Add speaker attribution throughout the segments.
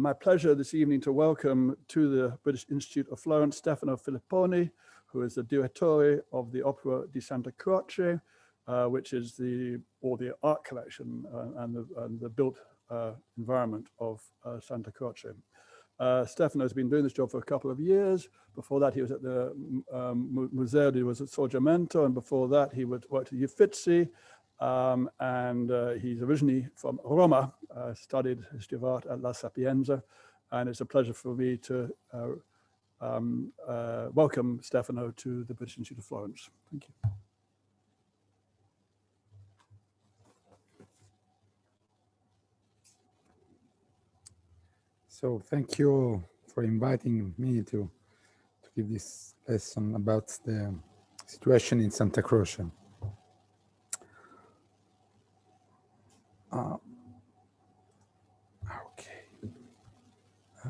Speaker 1: My pleasure this evening to welcome to the British Institute of Florence, Stefano Filipponi, who is the direttore of the Opera di Santa Croce, which is the art collection and the built environment of Santa Croce. Stefano has been doing this job for a couple of years. Before that, he was at the Museo di Risorgimento, and before that, he worked at Uffizi. He's originally from Roma, studied history of art at La Sapienza, and it's a pleasure for me to welcome Stefano to the British Institute of Florence. Thank you.
Speaker 2: So thank you for inviting me to give this lesson about the situation in Santa Croce.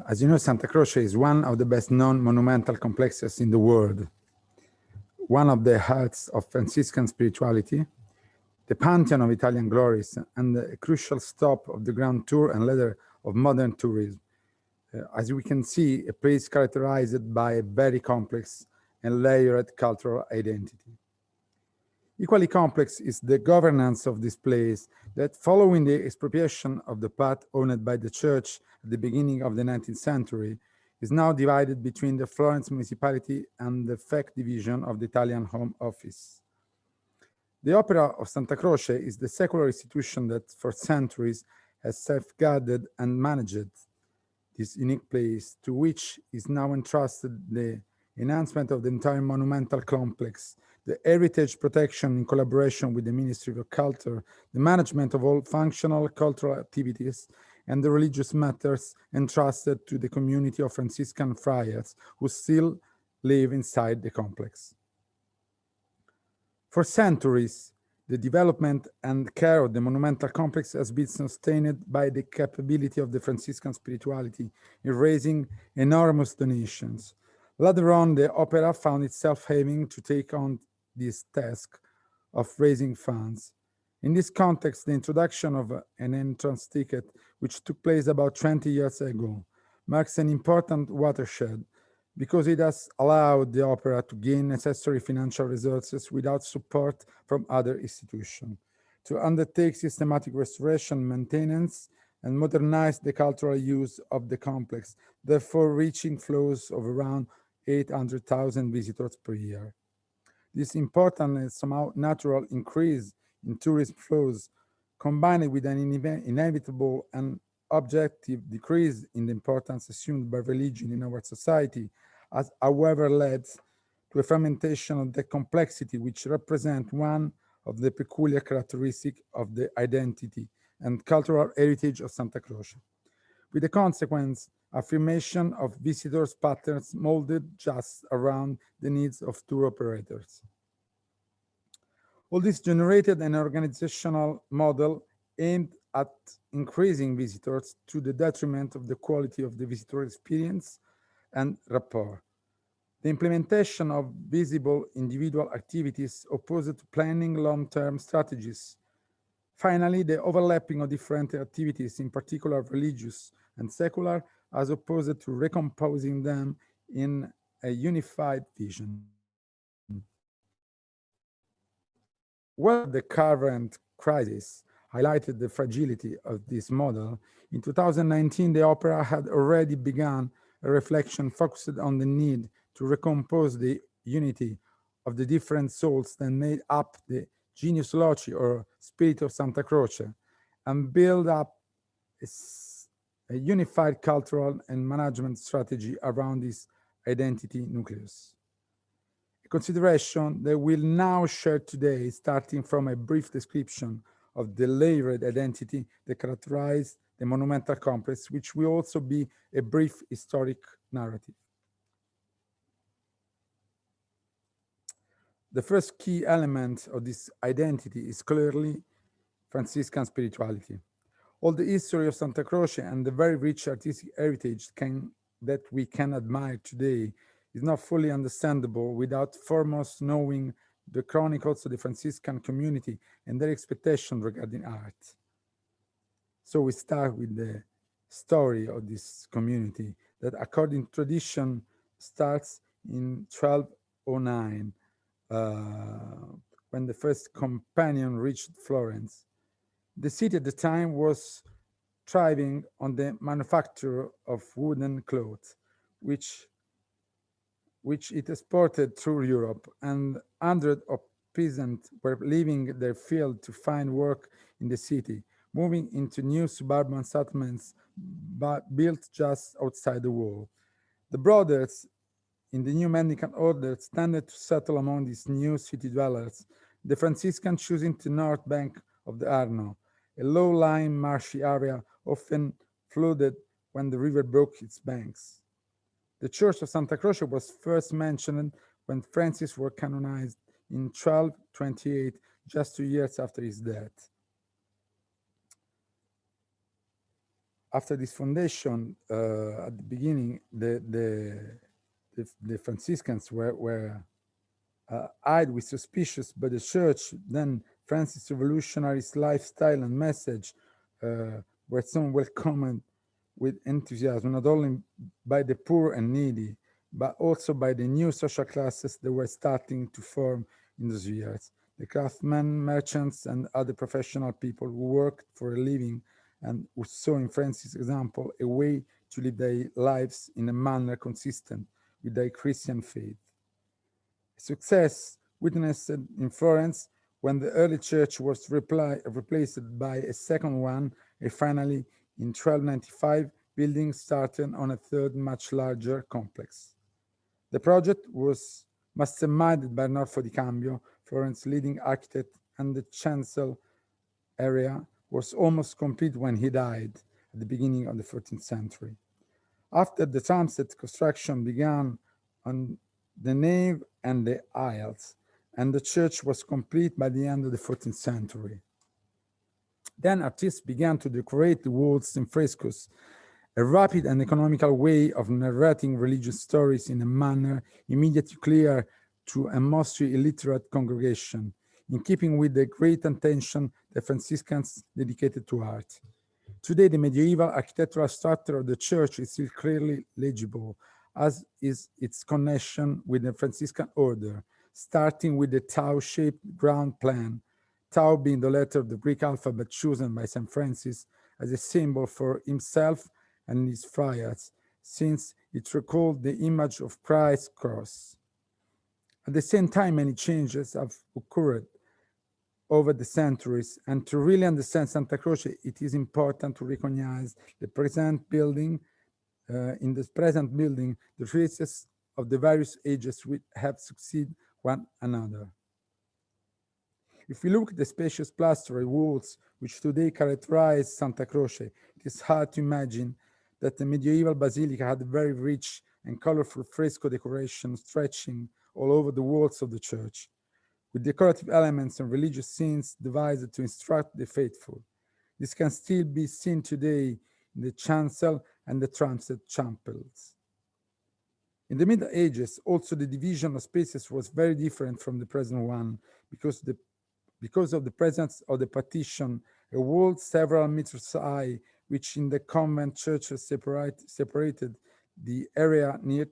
Speaker 2: As you know, Santa Croce is one of the best known monumental complexes in the world, one of the hearts of Franciscan spirituality, the pantheon of Italian glories, and a crucial stop of the grand tour and ladder of modern tourism. As we can see, a place characterized by a very complex and layered cultural identity. Equally complex is the governance of this place that, following the expropriation of the part owned by the church at the beginning of the 19th century, is now divided between the Florence municipality and the FEC division of the Italian Home Office. The Opera of Santa Croce is the secular institution that for centuries has safeguarded and managed this unique place, to which is now entrusted the enhancement of the entire monumental complex, the heritage protection in collaboration with the Ministry of Culture, the management of all functional cultural activities, and the religious matters entrusted to the community of Franciscan friars who still live inside the complex. For centuries, the development and care of the monumental complex has been sustained by the capability of the Franciscan spirituality in raising enormous donations. Later on, the opera found itself having to take on this task of raising funds. In this context, the introduction of an entrance ticket, which took place about 20 years ago, marks an important watershed because it has allowed the opera to gain necessary financial resources without support from other institutions, to undertake systematic restoration, maintenance, and modernize the cultural use of the complex, therefore reaching flows of around 800,000 visitors per year. This important and somehow natural increase in tourism flows, combined with an inevitable and objective decrease in the importance assumed by religion in our society, has however led to a fragmentation of the complexity which represents one of the peculiar characteristics of the identity and cultural heritage of Santa Croce, with the consequence affirmation of visitors' patterns molded just around the needs of tour operators. All this generated an organizational model aimed at increasing visitors to the detriment of the quality of the visitor experience and rapport. The implementation of visible individual activities opposed to planning long-term strategies. Finally, the overlapping of different activities, in particular religious and secular, as opposed to recomposing them in a unified vision. Where the current crisis highlighted the fragility of this model, in 2019, the opera had already begun a reflection focused on the need to recompose the unity of the different souls that made up the genius loci, or spirit of Santa Croce, and build up a unified cultural and management strategy around this identity nucleus. A consideration that we'll now share today, starting from a brief description of the layered identity that characterized the monumental complex, which will also be a brief historic narrative. The first key element of this identity is clearly Franciscan spirituality. All the history of Santa Croce and the very rich artistic heritage that we can admire today is not fully understandable without foremost knowing the chronicles of the Franciscan community and their expectations regarding art. So we start with the story of this community that, according to tradition, starts in 1209, when the first companion reached Florence. The city at the time was thriving on the manufacture of wooden clothes, which it exported through Europe, and hundreds of peasants were leaving their field to find work in the city, moving into new suburban settlements built just outside the wall. The brothers in the new mendicant order tended to settle among these new city dwellers, the Franciscans choosing the north bank of the Arno, a low-lying marshy area often flooded when the river broke its banks. The church of Santa Croce was first mentioned when Francis was canonized in 1228, just 2 years after his death. After this foundation, at the beginning, the Franciscans were eyed with suspicion, but the church, then Francis' revolutionary lifestyle and message, were soon welcomed with enthusiasm, not only by the poor and needy, but also by the new social classes that were starting to form in those years. The craftsmen, merchants, and other professional people who worked for a living and who saw in Francis' example a way to live their lives in a manner consistent with their Christian faith. Success witnessed in Florence when the early church was replaced by a second one, and finally in 1295, building started on a third, much larger complex. The project was masterminded by Arnolfo di Cambio, Florence's leading architect, and the chancel area was almost complete when he died at the beginning of the 14th century. After the transept, construction began on the nave and the aisles, and the church was complete by the end of the 14th century. Then artists began to decorate the walls in frescoes, a rapid and economical way of narrating religious stories in a manner immediately clear to a mostly illiterate congregation, in keeping with the great attention the Franciscans dedicated to art. Today, the medieval architectural structure of the church is still clearly legible, as is its connection with the Franciscan order, starting with the Tau-shaped ground plan, Tau being the letter of the Greek alphabet chosen by St. Francis as a symbol for himself and his friars, since it recalled the image of Christ's cross. At the same time, many changes have occurred over the centuries, and to really understand Santa Croce, it is important to recognize the present building. In the present building, the traces of the various ages which have succeeded one another. If we look at the spacious plastered walls which today characterize Santa Croce, it is hard to imagine that the medieval basilica had a very rich and colorful fresco decoration stretching all over the walls of the church, with decorative elements and religious scenes devised to instruct the faithful. This can still be seen today in the chancel and the transept chapels. In the Middle Ages, also the division of spaces was very different from the present one, because of the presence of the partition, a wall several meters high, which in the convent churches separated the area near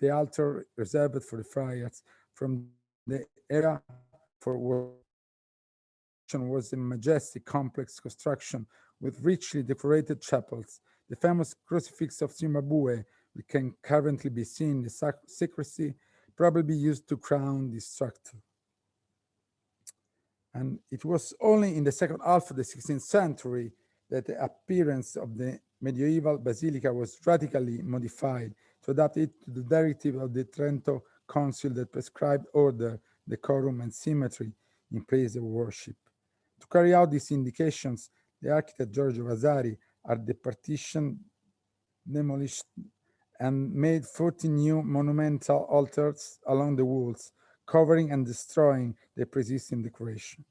Speaker 2: the altar reserved for the friars from the area for worship. Was a majestic, complex construction with richly decorated chapels. The famous crucifix of Cimabue, which can currently be seen in the sacristy, probably used to crown this structure. And it was only in the second half of the 16th century that the appearance of the medieval basilica was radically modified to adapt it to the directive of the Trento Council that prescribed order, decorum, and symmetry in place of worship. To carry out these indications, the architect Giorgio Vasari had the partition demolished and made 40 new monumental altars along the walls, covering and destroying the pre-existing decoration.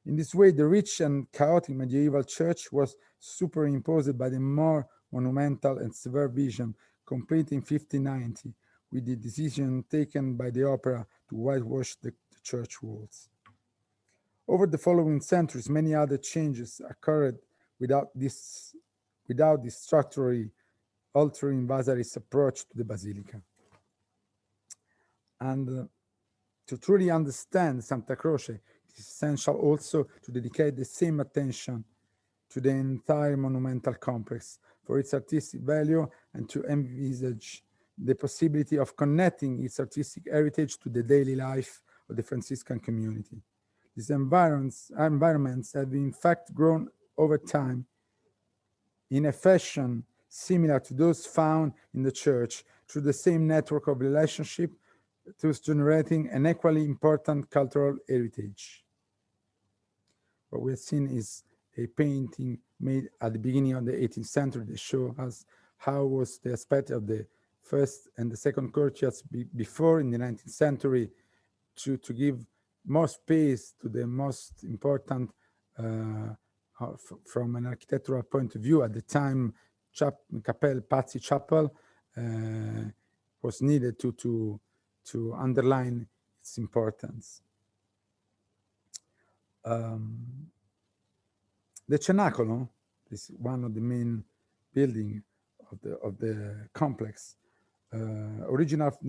Speaker 2: In this way, the rich and chaotic medieval church was superimposed by the more monumental and severe vision, complete in 1590, with the decision taken by the opera to whitewash the church walls. Over the following centuries, many other changes occurred without this without the structurally altering Vasari's approach to the basilica. And to truly understand Santa Croce, it is essential also to dedicate the same attention to the entire monumental complex for its artistic value and to envisage the possibility of connecting its artistic heritage to the daily life of the Franciscan community. These environments have in fact grown over time in a fashion similar to those found in the church through the same network of relationship, thus generating an equally important cultural heritage. What we have seen is a painting made at the beginning of the 18th century that shows us how was the aspect of the first and the second courtyards before in the 19th century to give more space to the most important from an architectural point of view at the time. Cappelle Pazzi Chapel was needed to underline its importance. The Cenacolo is one of the main building of the complex. The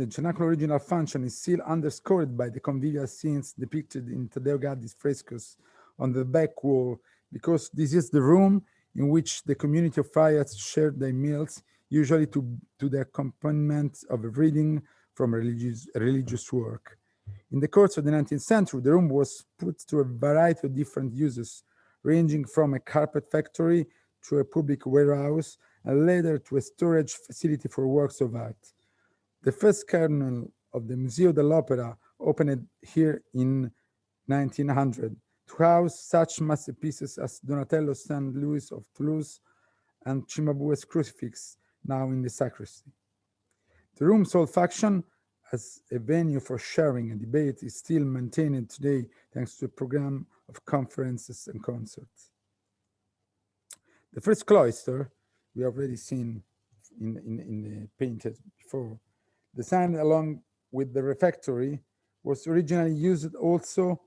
Speaker 2: Cenacolo original function is still underscored by the convivial scenes depicted in Taddeo Gaddi's frescoes on the back wall, because this is the room in which the community of friars shared their meals, usually to the accompaniment of a reading from a religious work. In the course of the 19th century, the room was put to a variety of different uses, ranging from a carpet factory to a public warehouse, and later to a storage facility for works of art. The first kernel of the Museo dell'Opera opened here in 1900 to house such masterpieces as Donatello's St. Louis of Toulouse and Cimabue's Crucifix, now in the sacristy. The room's old function as a venue for sharing and debate is still maintained today thanks to a program of conferences and concerts. The first cloister, we already seen in the painted before, designed along with the refectory, was originally used also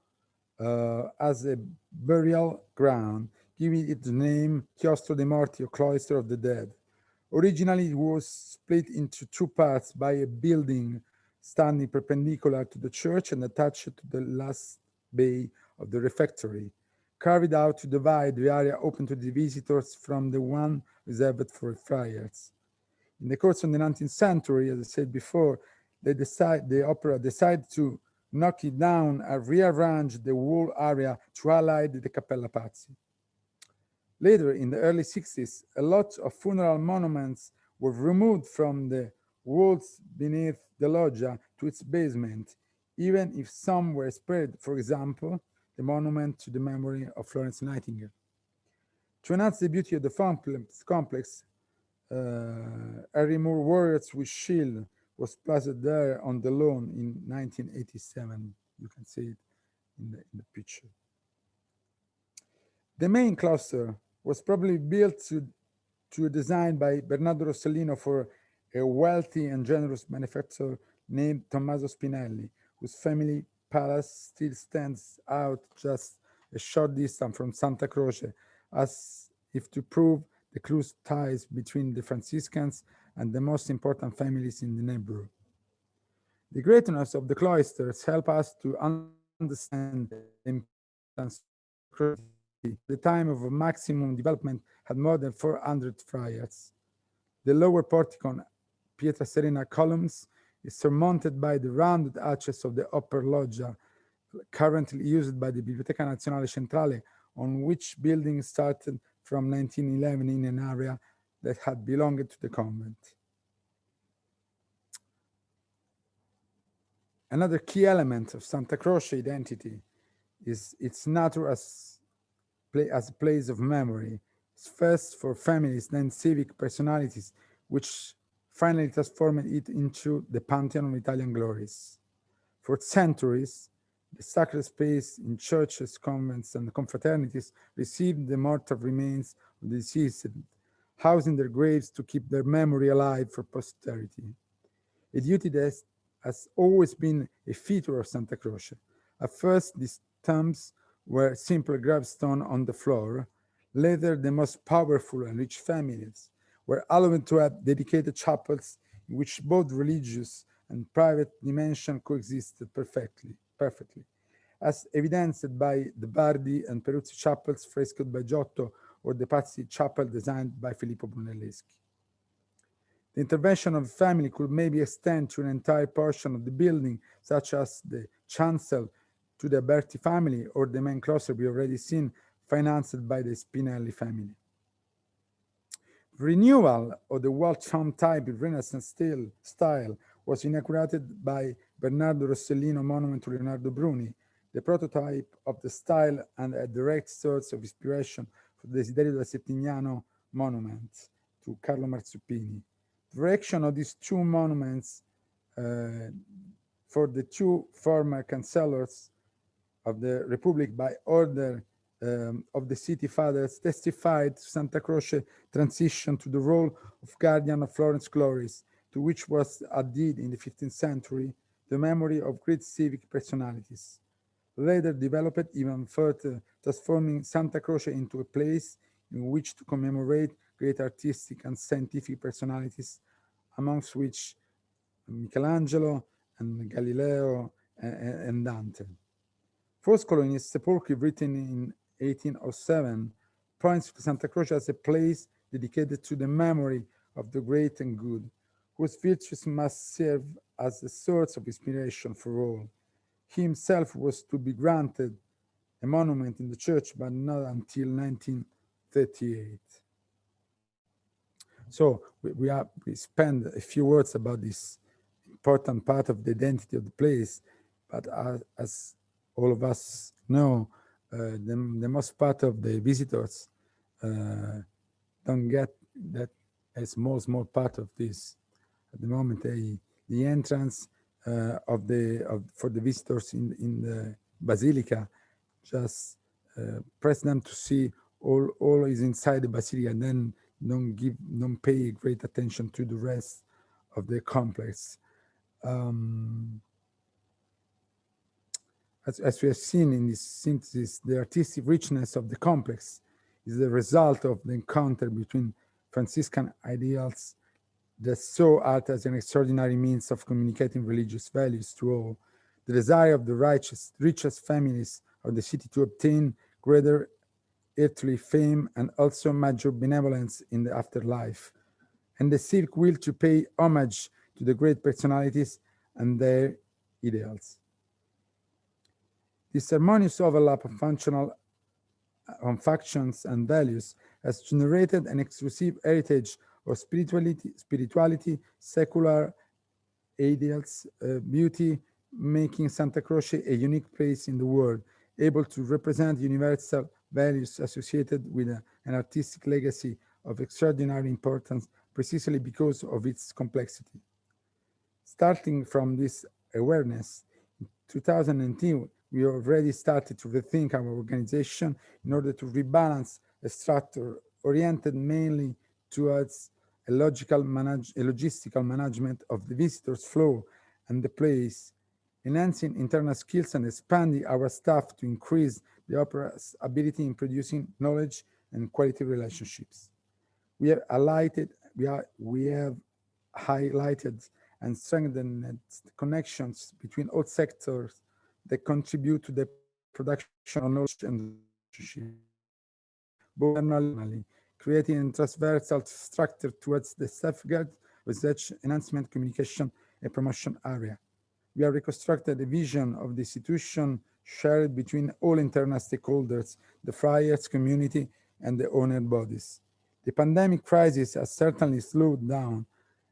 Speaker 2: as a burial ground, giving it the name Chiostro dei Morti, or Cloister of the Dead. Originally, it was split into two parts by a building standing perpendicular to the church and attached to the last bay of the refectory, carried out to divide the area open to the visitors from the one reserved for friars. In the course of the 19th century, as I said before, the opera decided to knock it down and rearrange the whole area to highlight the Cappella Pazzi. Later, in the early 60s, a lot of funeral monuments were removed from the walls beneath the loggia to its basement, even if some were spared, for example, the monument to the memory of Florence Nightingale. To enhance the beauty of the complex, Harry Moore Warriors with Shield was placed there on the lawn in 1987. You can see it in the picture. The main cluster was probably built to a design by Bernardo Rossellino for a wealthy and generous manufacturer named Tommaso Spinelli, whose family palace still stands out just a short distance from Santa Croce, as if to prove the close ties between the Franciscans and the most important families in the neighborhood. The greatness of the cloisters help us to understand the importance of the time of maximum development had more than 400 friars. The lower portico, Pietra Serena columns, is surmounted by the rounded arches of the upper loggia, currently used by the Biblioteca Nazionale Centrale, on which building started from 1911 in an area that had belonged to the convent. Another key element of Santa Croce identity is its nature as a place of memory, first for families, then civic personalities, which finally transformed it into the pantheon of Italian glories. For centuries, the sacred space in churches, convents, and confraternities received the mortal remains of the deceased, housing their graves to keep their memory alive for posterity. A duty that has always been a feature of Santa Croce. At first, these tombs were simple gravestones on the floor. Later, the most powerful and rich families were allowed to have dedicated chapels in which both religious and private dimension coexisted perfectly, as evidenced by the Bardi and Peruzzi chapels frescoed by Giotto or the Pazzi chapel designed by Filippo Brunelleschi. The intervention of the family could maybe extend to an entire portion of the building, such as the chancel to the Alberti family or the main cloister we already seen, financed by the Spinelli family. Renewal of the wall-charm type in Renaissance style was inaugurated by Bernardo Rossellino monument to Leonardo Bruni, the prototype of the style and a direct source of inspiration for the Desiderio da Settignano monument to Carlo Marzuppini. The erection of these two monuments for the two former chancellors of the Republic by order of the city fathers testified to Santa Croce transition to the role of guardian of Florence glories, to which was added in the 15th century the memory of great civic personalities. Later developed even further, transforming Santa Croce into a place in which to commemorate great artistic and scientific personalities, amongst which Michelangelo and Galileo and Dante. Foscolo, in his Sepulchre, written in 1807, points to Santa Croce as a place dedicated to the memory of the great and good, whose virtues must serve as a source of inspiration for all. He himself was to be granted a monument in the church, but not until 1938. So we spend a few words about this important part of the identity of the place, but as all of us know, the most part of the visitors don't get that a small part of this. At the moment, the entrance for the visitors in the basilica just press them to see all is inside the basilica, and then don't pay great attention to the rest of the complex. As we have seen in this synthesis, the artistic richness of the complex is the result of the encounter between Franciscan ideals that saw art as an extraordinary means of communicating religious values to all, the desire of the richest families of the city to obtain greater earthly fame and also major benevolence in the afterlife, and the civic will to pay homage to the great personalities and their ideals. This harmonious overlap of factions and values has generated an exclusive heritage of spirituality, secular ideals, beauty, making Santa Croce a unique place in the world, able to represent universal values associated with an artistic legacy of extraordinary importance, precisely because of its complexity. Starting from this awareness, in 2019, we already started to rethink our organization in order to rebalance a structure oriented mainly towards a logistical management of the visitors' flow and the place, enhancing internal skills and expanding our staff to increase the opera's ability in producing knowledge and quality relationships. We have highlighted and strengthened connections between all sectors that contribute to the production of knowledge and relationship, both internally, creating a transversal structure towards the safeguard, research, enhancement, communication, and promotion area. We have reconstructed a vision of the institution shared between all internal stakeholders, the friars community, and the owner bodies. The pandemic crisis has certainly slowed down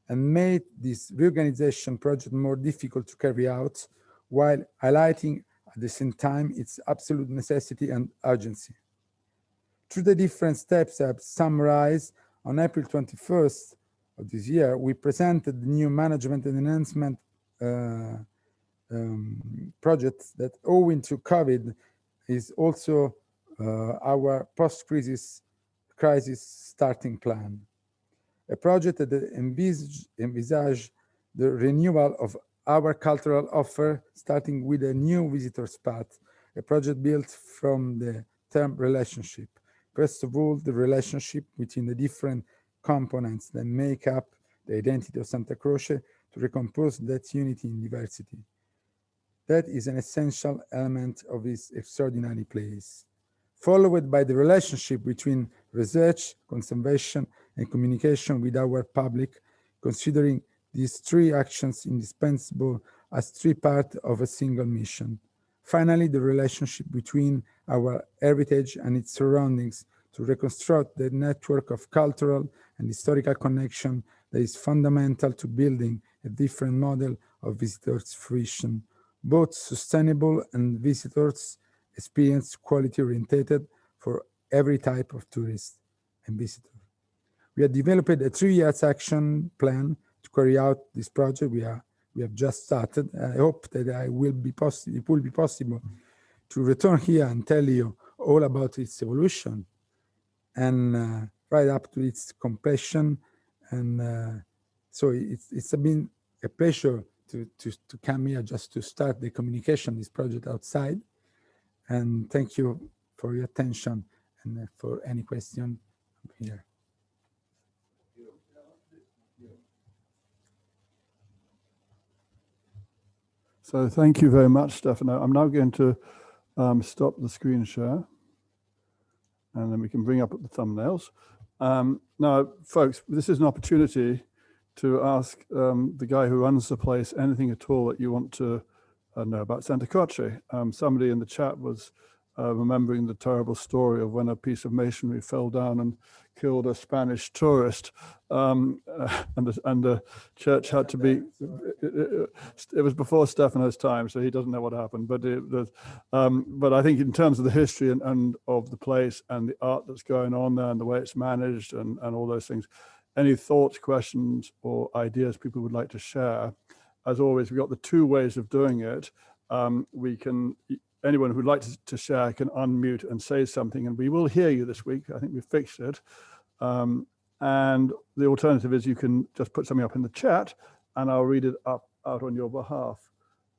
Speaker 2: and made this reorganization project more difficult to carry out, while highlighting at the same time its absolute necessity and urgency. Through the different steps I've summarized, on April 21st of this year, we presented the new management and enhancement project that, owing to COVID, is also our post-crisis starting plan. A project that envisage the renewal of our cultural offer, starting with a new visitors path, a project built from the term relationship, First of all, the relationship between the different components that make up the identity of Santa Croce to recompose that unity in diversity. That is an essential element of this extraordinary place, followed by the relationship between research, conservation, and communication with our public, considering these three actions indispensable as three parts of a single mission. Finally, the relationship between our heritage and its surroundings to reconstruct the network of cultural and historical connection that is fundamental to building a different model of visitors' fruition, both sustainable and visitors' experience quality oriented for every type of tourist and visitor. We have developed a 3-year action plan to carry out this project. We have just started. I hope that it will be possible to return here and tell you all about its evolution and right up to its completion. And so it's been a pleasure to come here just to start the communication of this project outside. And thank you for your attention and for any question here.
Speaker 1: So thank you very much, Stefano. I'm now going to stop the screen share, and then we can bring up the thumbnails. Now, folks, this is an opportunity to ask the guy who runs the place anything at all that you want to know about Santa Croce. Somebody in the chat was remembering the terrible story of when a piece of masonry fell down and killed a Spanish tourist, and the church had to be. It was before Stefano's time, so he doesn't know what happened. But I think in terms of the history and of the place and the art that's going on there and the way it's managed and all those things, any thoughts, questions, or ideas people would like to share? As always, we've got the two ways of doing it. Anyone who'd like to share can unmute and say something, and we will hear you this week. I think we've fixed it. And the alternative is you can just put something up in the chat, and I'll read it out on your behalf.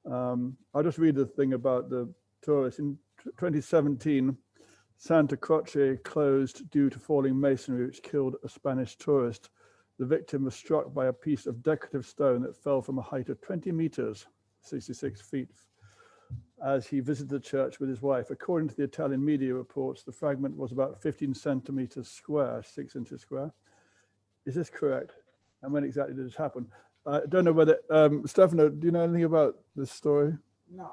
Speaker 1: I'll just read the thing about the tourists. In 2017, Santa Croce closed due to falling masonry, which killed a Spanish tourist. The victim was struck by a piece of decorative stone that fell from a height of 20 meters, 66 feet, as he visited the church with his wife. According to the Italian media reports, the fragment was about 15 centimeters square, 6 inches square. Is this correct? And when exactly did this happen? I don't know whether, Stefano, do you know anything about this story?
Speaker 2: No.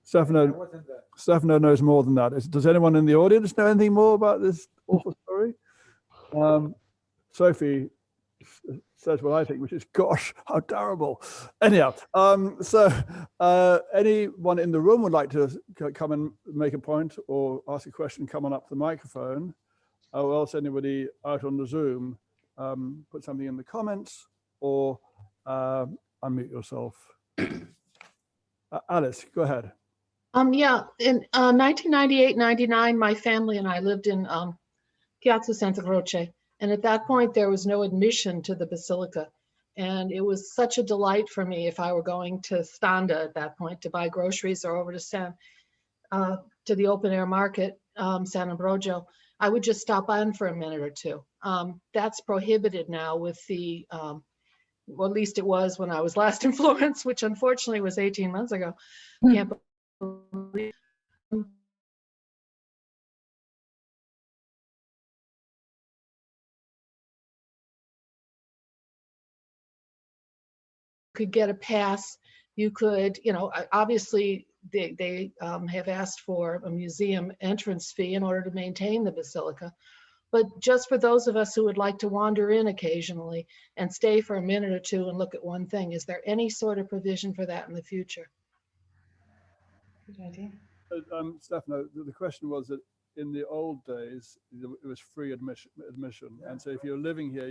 Speaker 1: Stefano knows more than that. Does anyone in the audience know anything more about this awful story? Sophie says what I think, which is, gosh, how terrible. Anyhow, anyone in the room would like to come and make a point or ask a question, come on up to the microphone, or else anybody out on the Zoom, put something in the comments or unmute yourself. Alice, go ahead.
Speaker 3: Yeah, in 1998-99, my family and I lived in Piazza Santa Croce. And at that point, there was no admission to the Basilica. And it was such a delight for me if I were going to Standa at that point to buy groceries or over to the open air market, San Ambrogio, I would just stop on for a minute or two. That's prohibited now with the, well, at least it was when I was last in Florence, which unfortunately was 18 months ago. Can't believe. Could get a pass, you could, obviously they have asked for a museum entrance fee in order to maintain the Basilica. But just for those of us who would like to wander in occasionally and stay for a minute or two and look at one thing, is there any sort of provision for that in the future?
Speaker 4: Good idea.
Speaker 1: Stefano, the question was that in the old days, it was free admission. Yeah. And so if you're living here,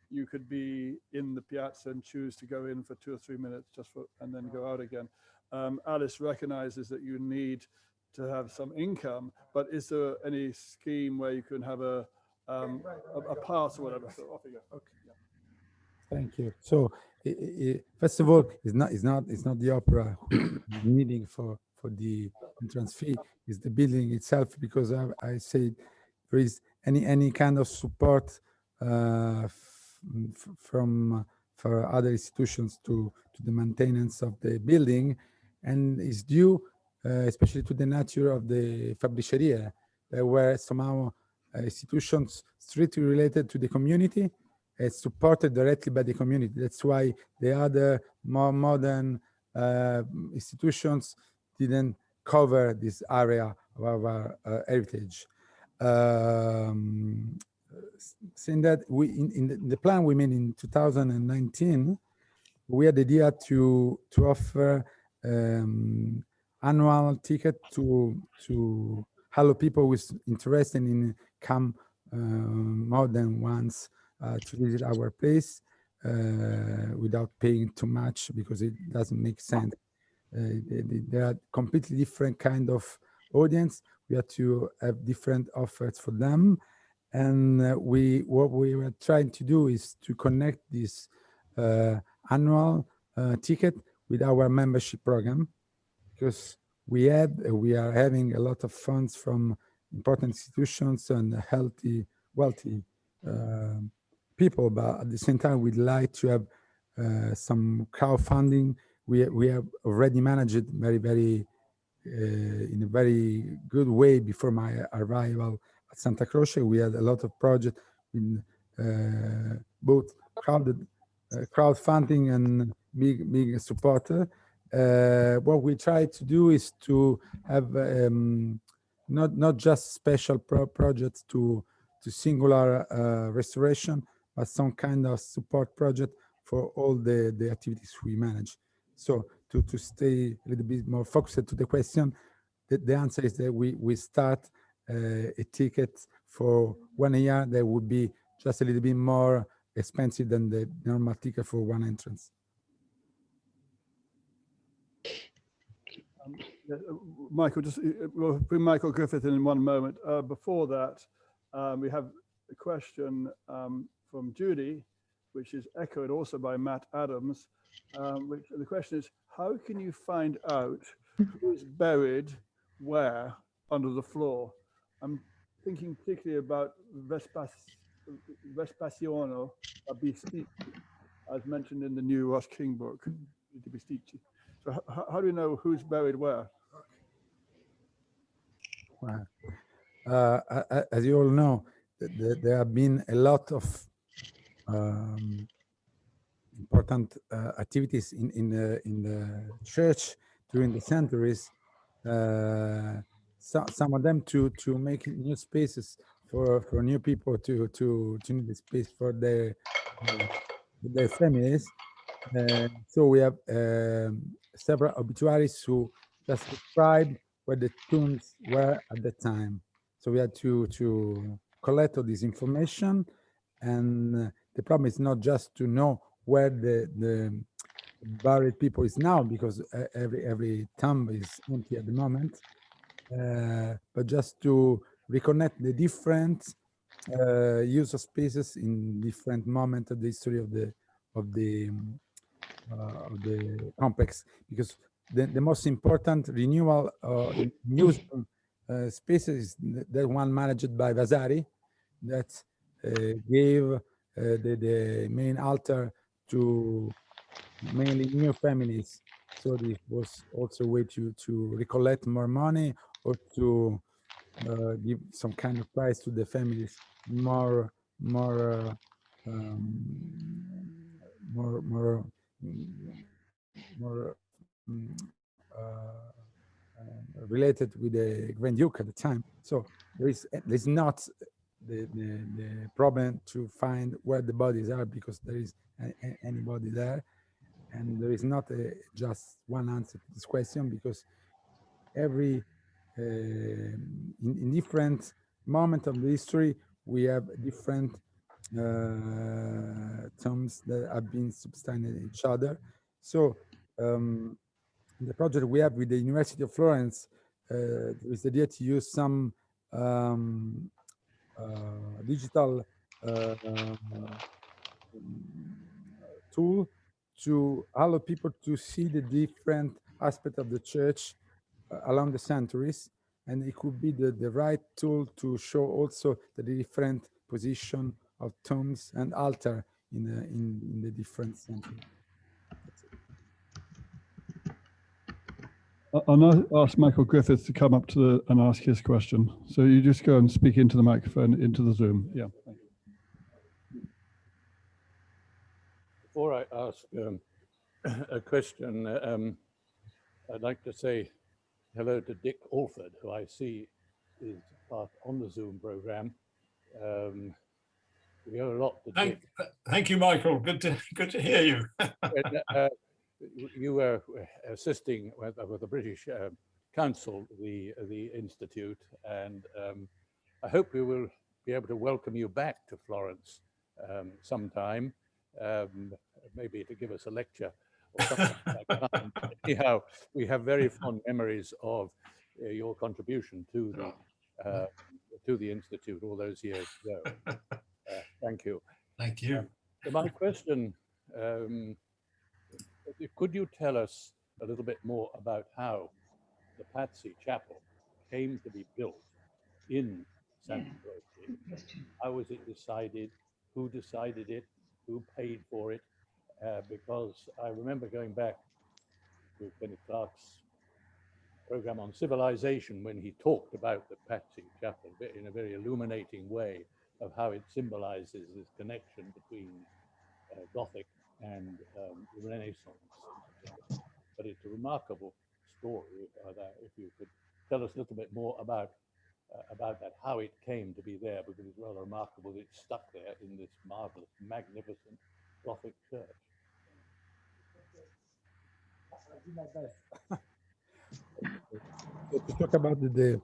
Speaker 1: you could be in the piazza and choose to go in for 2 or 3 minutes and then go out again. Alice recognizes that you need to have some income, but is there any scheme where you can have a pass or whatever? So off you go. Okay. Yeah.
Speaker 2: Thank you. So first of all, it's not the opera needing for the entrance fee is the building itself, because I say there is any kind of support from for other institutions to the maintenance of the building, and is due especially to the nature of the Fabriceria, where somehow institutions strictly related to the community, supported directly by the community. That's why the other more modern institutions didn't cover this area of our heritage. Saying that, we in the plan we made in 2019, we had the idea to offer annual ticket to allow people who is interested in come more than once to visit our place without paying too much, because it doesn't make sense. There are completely different kind of audience. We have to have different offers for them, and what we were trying to do is to connect this annual ticket with our membership program, because we are having a lot of funds from important institutions and healthy, wealthy people, but at the same time we'd like to have some crowdfunding. We have already managed it very in a very good way before my arrival at Santa Croce. We had a lot of projects in both crowdfunding and big supporter. What we try to do is to have not just special projects to singular restoration, but some kind of support project for all the activities we manage. So to stay a little bit more focused to the question, the answer is that we start a ticket for 1 year that would be just a little bit more expensive than the normal ticket for one entrance.
Speaker 1: Michael, we'll bring Michael Griffith in 1 moment. Before that, we have a question from Judy, which is echoed also by Matt Adams. The question is, how can you find out who is buried where under the floor? I'm thinking particularly about Vespasiano Bisticci, as mentioned in the new Ross King book, Bisticci. So how do we know who's buried where?
Speaker 2: Wow. As you all know, there have been a lot of important activities in the church during the centuries. Some of them to make new spaces for new people to need the space for their families. So we have several obituaries who just describe where the tombs were at the time. So we had to collect all this information, and the problem is not just to know where the buried people is now, because every tomb is empty at the moment, but just to reconnect the different use of spaces in different moments of the history of the complex, because the most important renewal use spaces is that one managed by Vasari, that gave the main altar to mainly new families. So this was also a way to recollect more money, or to give some kind of prize to the families, more related with the Grand Duke at the time. So there's not the problem to find where the bodies are, because there is anybody there, and there is not just one answer to this question, because every in different moment of the history we have different tombs that have been substantiated each other. So the project we have with the University of Florence is the idea to use some digital tool to allow people to see the different aspects of the church along the centuries, and it could be the right tool to show also the different position of tombs and altar in the different centuries.
Speaker 1: I'll now ask Michael Griffiths to come up and ask his question. So you just go and speak into the microphone, into the Zoom. Yeah. Thank you.
Speaker 5: Before I ask a question, I'd like to say hello to Dick Alford, who I see is part on the Zoom program. We owe a lot to Dick.
Speaker 6: Thank you, Michael. Good to hear you.
Speaker 5: You were assisting with the British Council, the Institute, and I hope we will be able to welcome you back to Florence sometime, maybe to give us a lecture or something like that. Anyhow, we have very fond memories of your contribution to the Institute all those years ago. Thank you.
Speaker 6: Thank you.
Speaker 5: So my question, could you tell us a little bit more about how the Pazzi Chapel came to be built in Santa Croce? How was it decided? Who decided it? Who paid for it? Because I remember going back to Kenny Clark's program on civilization when he talked about the Pazzi Chapel in a very illuminating way of how it symbolizes this connection between Gothic and the Renaissance. But it's a remarkable story. If you could tell us a little bit more about that, how it came to be there, because it's rather remarkable that it's stuck there in this marvelous, magnificent Gothic church.
Speaker 2: I'll do my best. So to talk about the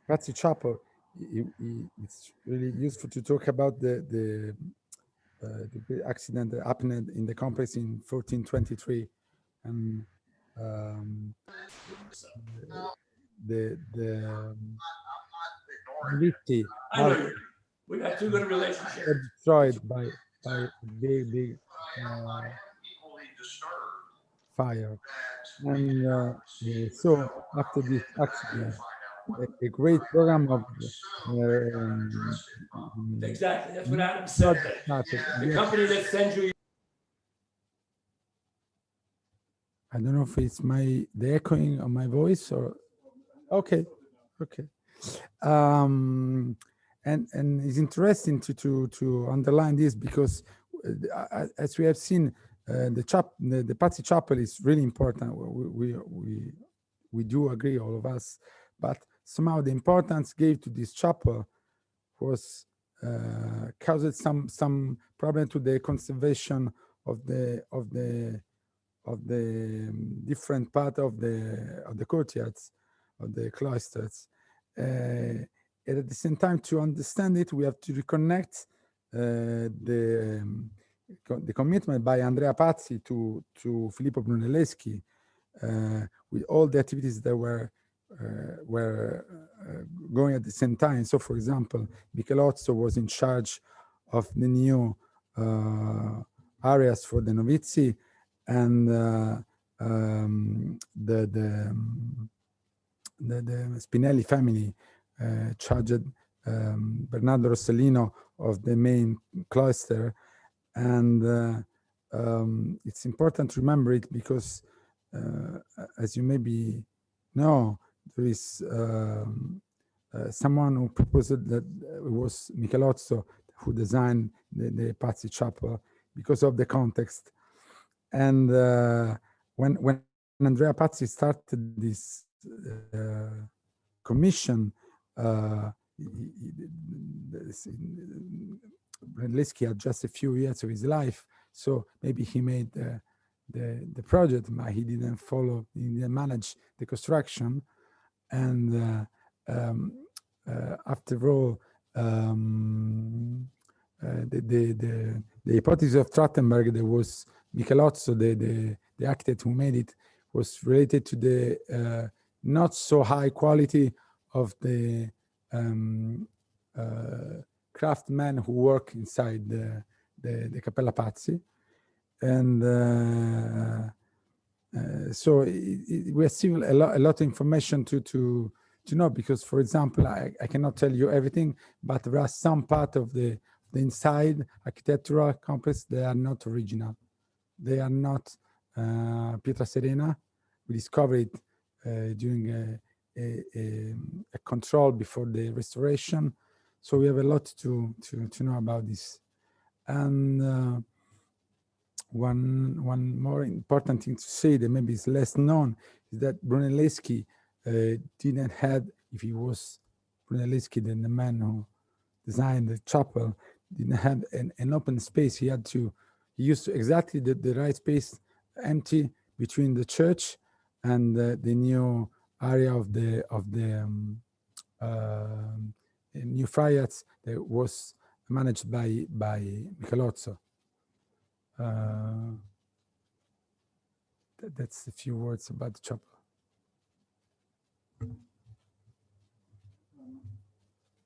Speaker 2: Pazzi Chapel, it's really useful to talk about the accident that happened in the complex in 1423, and the Novizi
Speaker 6: We've had too good a relationship.
Speaker 2: were destroyed by a big fire, and so after this accident, a great program of
Speaker 6: Exactly, that's what Adam said. The company that sends you.
Speaker 2: I don't know if it's the echoing of my voice or okay. And it's interesting to underline this because as we have seen, the Pazzi Chapel is really important. We do agree, all of us, but somehow the importance gave to this chapel was caused some problem to the conservation of the different part of the courtyards of the cloisters. And at the same time, to understand it, we have to reconnect the commitment by Andrea Pazzi to Filippo Brunelleschi with all the activities that were going at the same time. So, for example, Michelozzo was in charge of the new areas for the Novizi, and the Spinelli family charged Bernardo Rossellino of the main cloister. And it's important to remember it because, as you maybe know, there is someone who proposed that it was Michelozzo who designed the Pazzi Chapel because of the context. And when Andrea Pazzi started this commission, Brunelleschi had just a few years of his life, so maybe he made the project, but he didn't manage the construction. And after all, the hypothesis of Trachtenberg, there was Michelozzo, the architect who made it, was related to the not so high quality of the craftsmen who work inside the Cappella Pazzi. And So we have still a lot of information to know, because, for example, I cannot tell you everything, but there are some part of the inside architectural complex that are not original. They are not Pietra Serena. We discovered it during a control before the restoration. So we have a lot to know about this. And one more important thing to say that maybe is less known is that Brunelleschi didn't have, if he was Brunelleschi, then the man who designed the chapel, didn't have an open space. He used to exactly the right space empty between the church and the new area of the new friars that was managed by Michelozzo. That's a few words about the chapel.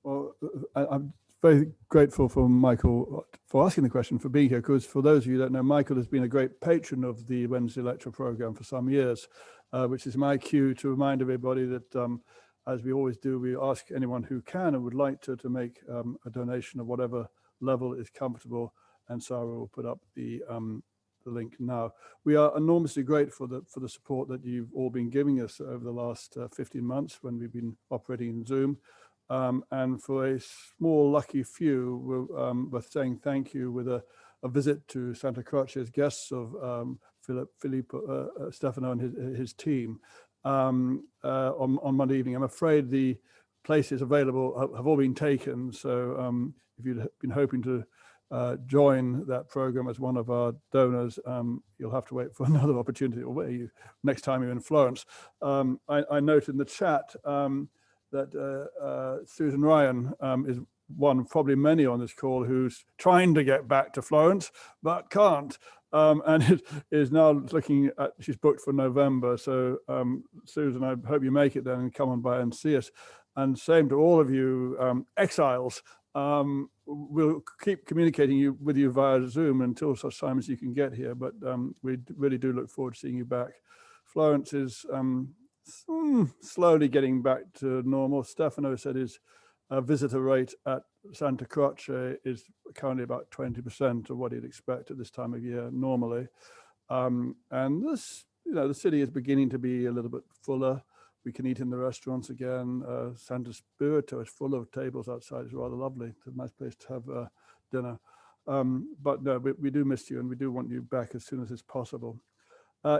Speaker 1: Well, I'm very grateful for Michael for asking the question, for being here, because for those of you who don't know, Michael has been a great patron of the Wednesday lecture program for some years, which is my cue to remind everybody that, as we always do, we ask anyone who can and would like to make a donation of whatever level is comfortable, and Sarah will put up the link now. We are enormously grateful for the support that you've all been giving us over the last 15 months when we've been operating in Zoom. And for a small lucky few, we're saying thank you with a visit to Santa Croce as guests of Stefano and his team on Monday evening. I'm afraid the places available have all been taken. So if you'd been hoping to join that program as one of our donors, you'll have to wait for another opportunity, or next time you're in Florence. I note in the chat that Susan Ryan is one of probably many on this call who's trying to get back to Florence but can't, and is now looking at, she's booked for November. So Susan, I hope you make it then and come on by and see us. And same to all of you exiles. We'll keep communicating with you via Zoom until such time as you can get here, but we really do look forward to seeing you back. Florence is slowly getting back to normal. Stefano said his visitor rate at Santa Croce is currently about 20% of what he'd expect at this time of year normally. And this, the city is beginning to be a little bit fuller. We can eat in the restaurants again. Santa Spirito is full of tables outside. It's rather lovely. It's a nice place to have dinner. But no, we do miss you, and we do want you back as soon as it's possible.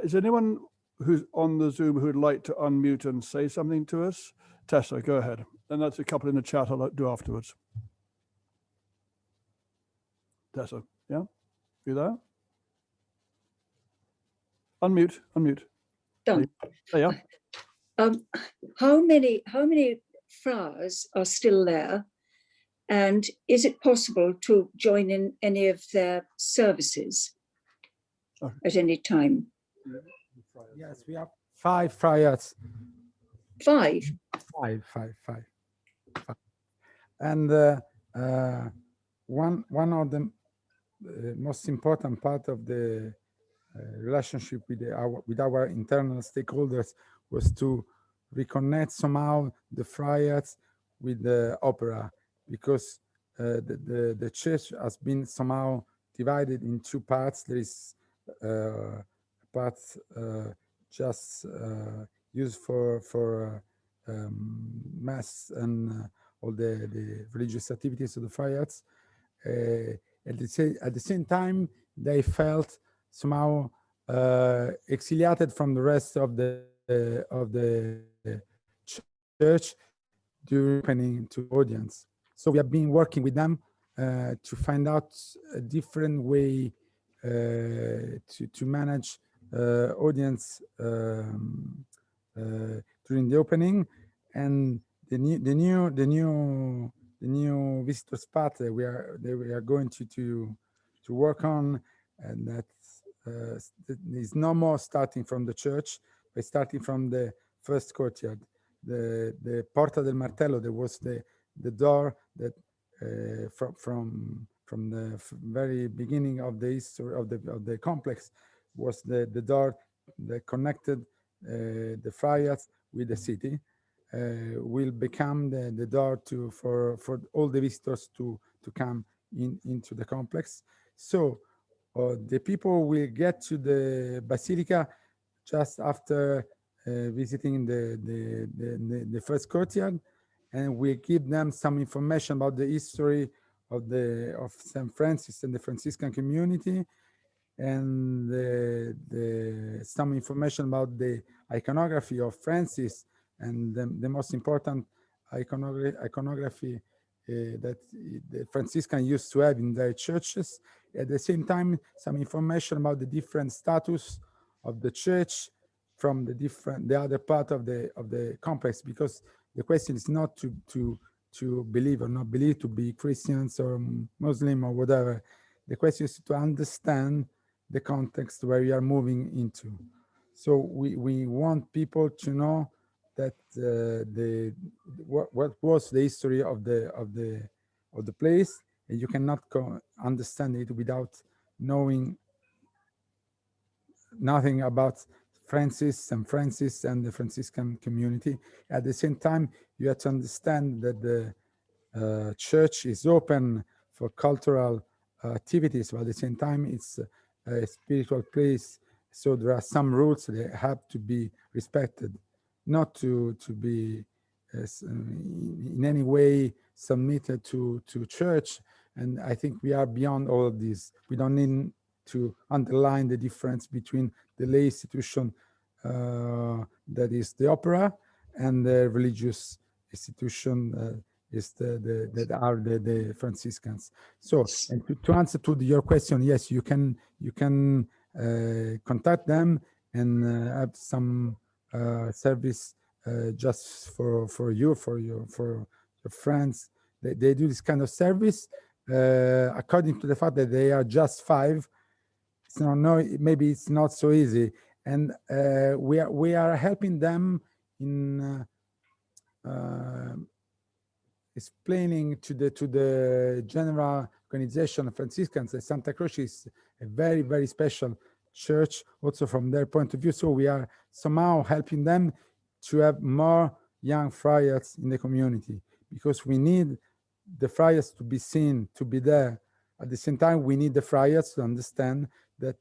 Speaker 1: Is anyone who's on the Zoom who'd like to unmute and say something to us? Tessa, go ahead. And that's a couple in the chat I'll do afterwards. Tessa, yeah? You there? Unmute.
Speaker 7: Done.
Speaker 1: There you are.
Speaker 7: How many friars are still there? And is it possible to join in any of their services at any time?
Speaker 2: Yes, we have 5 friars.
Speaker 7: 5?
Speaker 2: 5. And one of the most important part of the relationship with our internal stakeholders was to reconnect somehow the friars with the opera, because the church has been somehow divided in 2 parts. There is a part just used for mass and all the religious activities of the friars. At the same time, they felt somehow exiliated from the rest of the church during opening to audience. So we have been working with them to find out a different way to manage audience during the opening, and the new visitors part that we are going to work on, and that is no more starting from the church, but starting from the first courtyard, the Porta del Martello. There was the door that from the very beginning of the history of the complex was the door that connected the friars with the city will become the door for all the visitors to come into the complex. So the people will get to the basilica just after visiting the first courtyard, and we give them some information about the history of St. Francis and the Franciscan community, and some information about the iconography of Francis and the most important iconography that the Franciscan used to have in their churches. At the same time, some information about the different status of the church from the other part of the complex, because the question is not to believe or not believe, to be Christians or Muslim or whatever. The question is to understand the context where we are moving into. So we want people to know that what was the history of the place, and you cannot understand it without knowing nothing about Francis and the Franciscan community. At the same time, you have to understand that the church is open for cultural activities, but at the same time, it's a spiritual place. So there are some rules that have to be respected, not to be in any way submitted to church. And I think we are beyond all of this. We don't need to underline the difference between the lay institution that is the opera and the religious institution is that are the Franciscans. So, and to answer to your question, yes, you can contact them and have some service just for your friends. They do this kind of service according to the fact that they are just 5. So no, maybe it's not so easy, and we are helping them in explaining to the general organization of Franciscans that Santa Croce is a very, very special church, also from their point of view. So we are somehow helping them to have more young friars in the community, because we need the friars to be seen, to be there. At the same time, we need the friars to understand that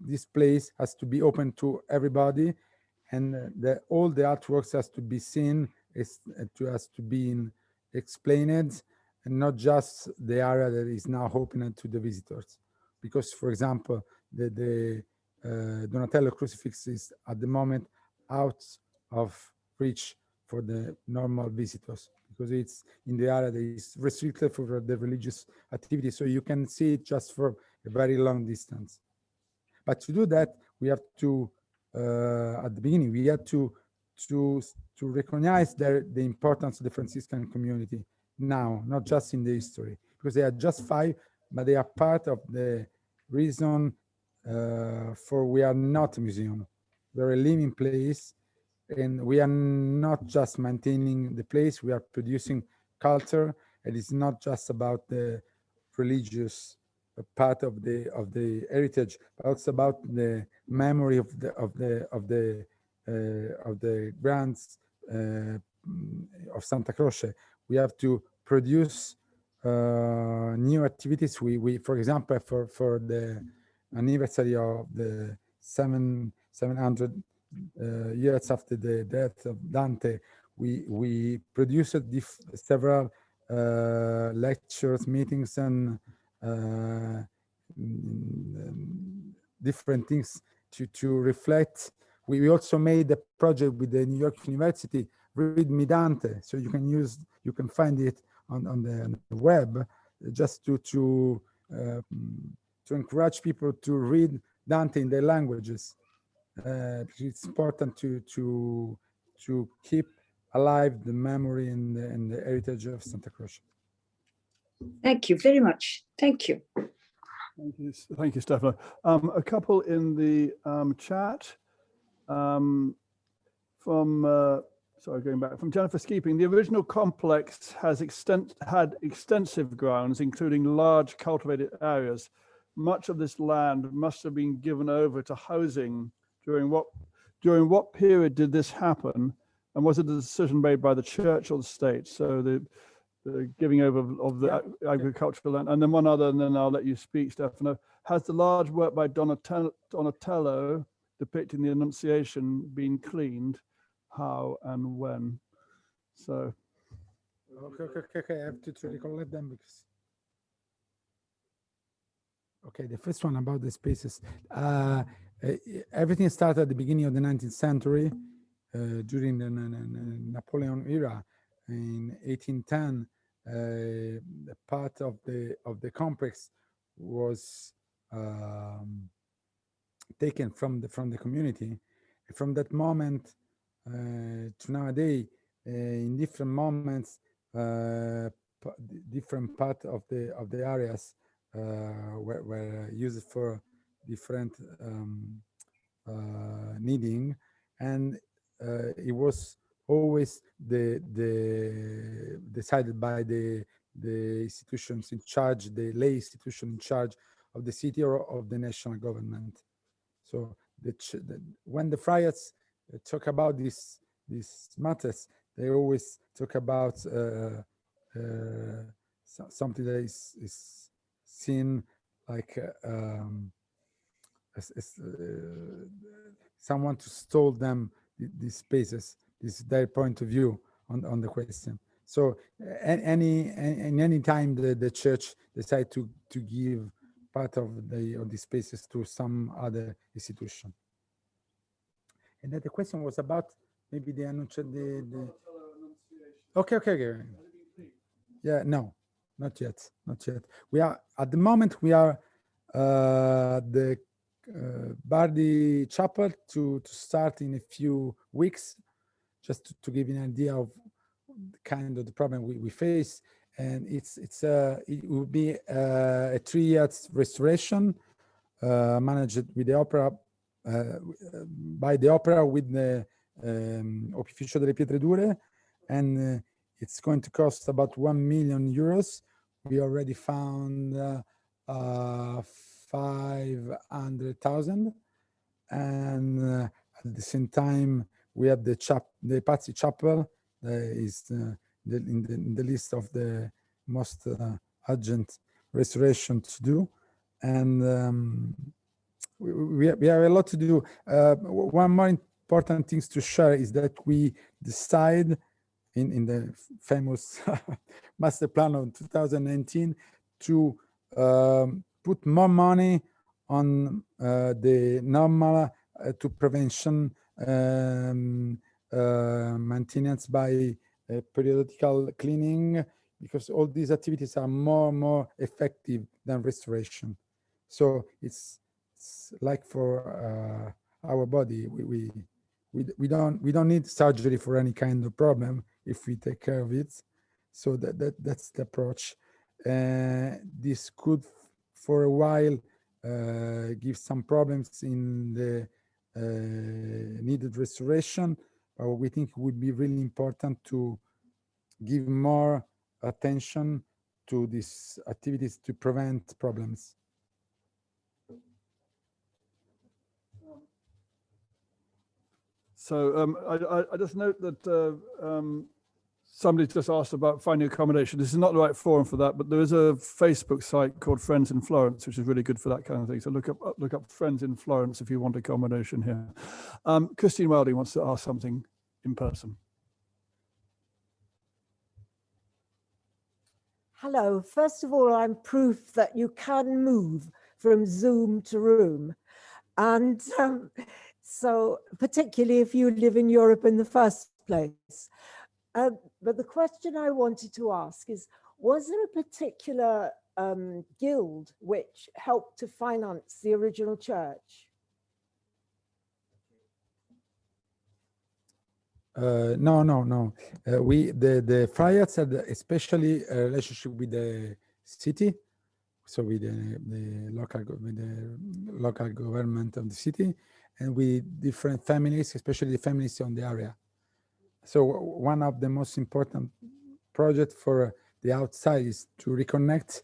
Speaker 2: this place has to be open to everybody, and that all the artworks has to be seen, has to be explained, and not just the area that is now open to the visitors. Because, for example, the Donatello crucifix is at the moment out of reach for the normal visitors, because it's in the area that is restricted for the religious activity. So you can see it just for a very long distance. But to do that, we have to, at the beginning, we had to recognize the importance of the Franciscan community now, not just in the history, because they are just 5, but they are part of the reason for we are not a museum. We're a living place, and we are not just maintaining the place, we are producing culture. And it's not just about the religious part of the heritage, but also about the memory of the grants of Santa Croce. We have to produce new activities. We for example, for the anniversary of the 700 years after the death of Dante, we produced several lectures, meetings, and different things to reflect. We also made a project with the New York University, Read Me Dante, so you can find it on the web, just to encourage people to read Dante in their languages. It's important to keep alive the memory and the heritage of Santa Croce.
Speaker 7: Thank you very much. Thank you.
Speaker 1: Thank you, Stefano. A couple in the chat from Jennifer Skeeping. The original complex has had extensive grounds, including large cultivated areas. much of this land must have been given over to housing. During what period did this happen? And was it a decision made by the church or the state? So the giving over of the agricultural land. And then one other, and then I'll let you speak, Stefano. Has the large work by Donatello depicting the Annunciation been cleaned? How and when? So.
Speaker 2: Okay. I have to recollect them because. Okay, the first one about the spaces. Everything started at the beginning of the 19th century, during the Napoleon era. In 1810, the part of the complex was taken from the community. From that moment to nowadays, in different moments, different part of the areas were used for different needing, and it was always decided by the institutions in charge, the lay institution in charge of the city or of the national government. So when the friars talk about these matters, they always talk about something that is seen like someone to stole them these spaces. This is their point of view on the question. So any time the church decide to give part of the spaces to some other institution. And then the question was about maybe the Annunciation. Okay. Yeah, no, not yet. We are at the moment we are the Bardi Chapel to start in a few weeks, just to give you an idea of the kind of the problem we face. And it will be a 3 years restoration managed with the opera, by the opera with the Opificio delle Pietre Dure, and it's going to cost about €1 million. We already found 500,000, and at the same time we have the Pazzi Chapel is in the list of the most urgent restoration to do, and we have a lot to do. One more important thing to share is that we decide in the famous master plan of 2019 to put more money on the normal to prevention maintenance by periodical cleaning, because all these activities are more effective than restoration. So it's like for our body, we don't need surgery for any kind of problem if we take care of it. So that's the approach. This could for a while give some problems in the needed restoration, but we think it would be really important to give more attention to these activities to prevent problems.
Speaker 1: So I just note that somebody just asked about finding accommodation. This is not the right forum for that, but there is a Facebook site called Friends in Florence, which is really good for that kind of thing. So look up Friends in Florence if you want accommodation here. Christine Welding wants to ask something in person.
Speaker 8: Hello. First of all, I'm proof that you can move from Zoom to room. And so particularly if you live in Europe in the first place. But the question I wanted to ask is, was there a particular guild which helped to finance the original church?
Speaker 2: No. The friars had especially a relationship with the city, so with the local government of the city, and with different families, especially the families on the area. So one of the most important projects for the outside is to reconnect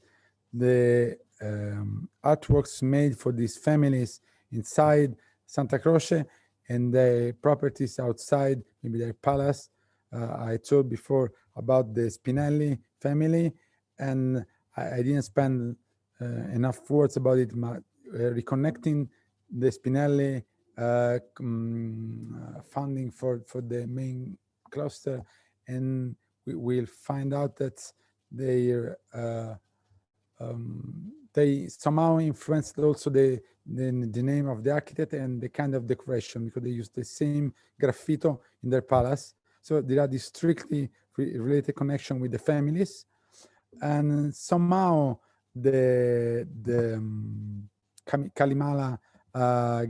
Speaker 2: the artworks made for these families inside Santa Croce and the properties outside, maybe their palace. I told before about the Spinelli family, and I didn't spend enough words about it, but reconnecting the Spinelli funding for the main cluster, and we will find out that they somehow influenced also the name of the architect and the kind of decoration, because they use the same graffito in their palace. So there are this strictly related connection with the families, and somehow the Kalimala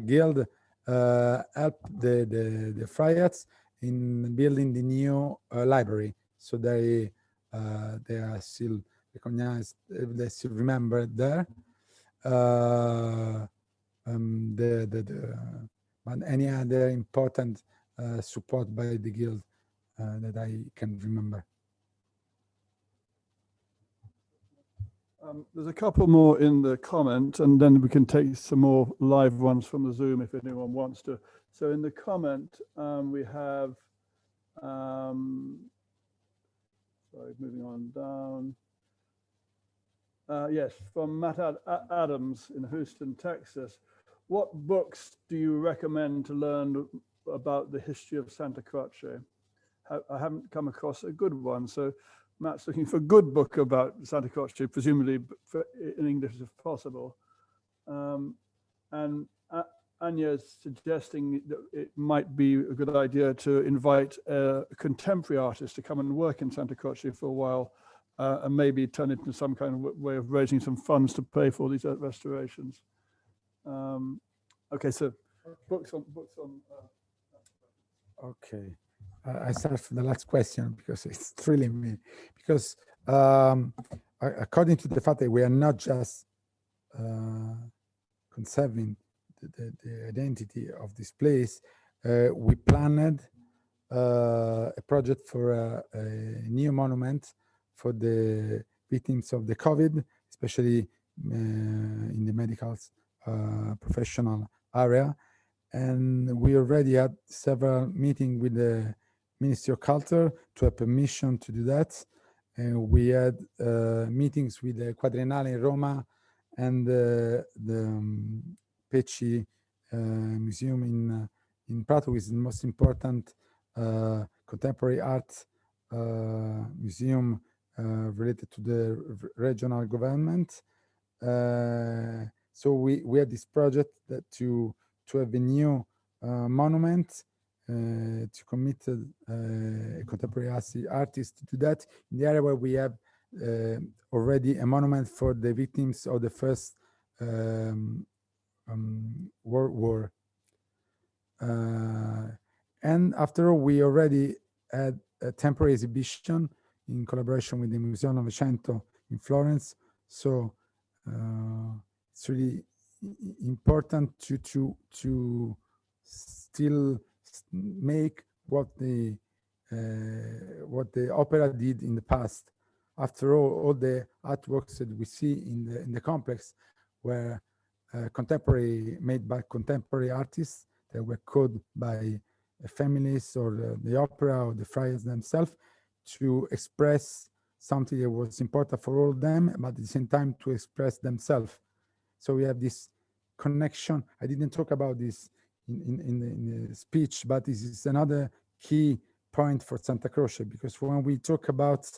Speaker 2: Guild helped the Friars in building the new library. So they are still recognized, they still remembered there. But any other important support by the guild that I can remember.
Speaker 1: There's a couple more in the comment, and then we can take some more live ones from the Zoom if anyone wants to. So in the comment, we have, sorry, moving on down. Yes, from Matt Adams in Houston, Texas. What books do you recommend to learn about the history of Santa Croce? I haven't come across a good one. So Matt's looking for a good book about Santa Croce, presumably in English if possible. And Anya's suggesting that it might be a good idea to invite a contemporary artist to come and work in Santa Croce for a while, and maybe turn it into some kind of way of raising some funds to pay for these restorations. Okay, so books on.
Speaker 2: Okay, I start from the last question because it's thrilling me. Because according to the fact that we are not just conserving the identity of this place, we planned a project for a new monument for the victims of the COVID, especially in the medical professional area. And we already had several meetings with the Ministry of Culture to have permission to do that. And we had meetings with the Quadriennale in Roma and the Pecci Museum in Prato, which is the most important contemporary art museum related to the regional government. So we had this project that to have a new monument, to commit a contemporary artist to do that in the area where we have already a monument for the victims of the First World War. And after all, we already had a temporary exhibition in collaboration with the Museo Novecento in Florence. So it's really important to still make what the opera did in the past. After all the artworks that we see in the complex were made by contemporary artists that were coded by families or the opera or the friars themselves to express something that was important for all of them, but at the same time to express themselves. So we have this connection. I didn't talk about this in the speech, but this is another key point for Santa Croce, because when we talk about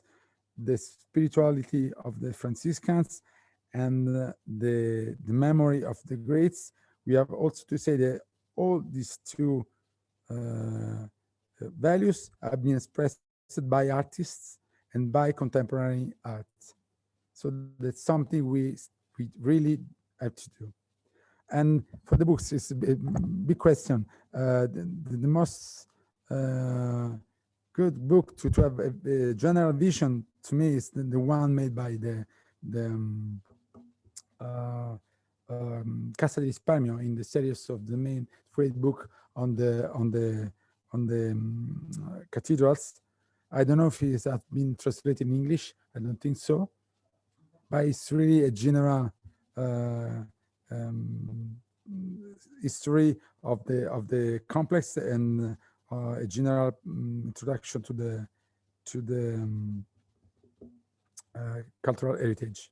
Speaker 2: the spirituality of the Franciscans and the memory of the greats, we have also to say that all these two values have been expressed by artists and by contemporary art. So that's something we really have to do. And for the books, it's a big question. The most good book to have a general vision to me is the one made by the Casa di Risparmio in the series of the main great book on the cathedrals. I don't know if it has been translated in English. I don't think so. But it's really a general history of the complex and a general introduction to the cultural heritage.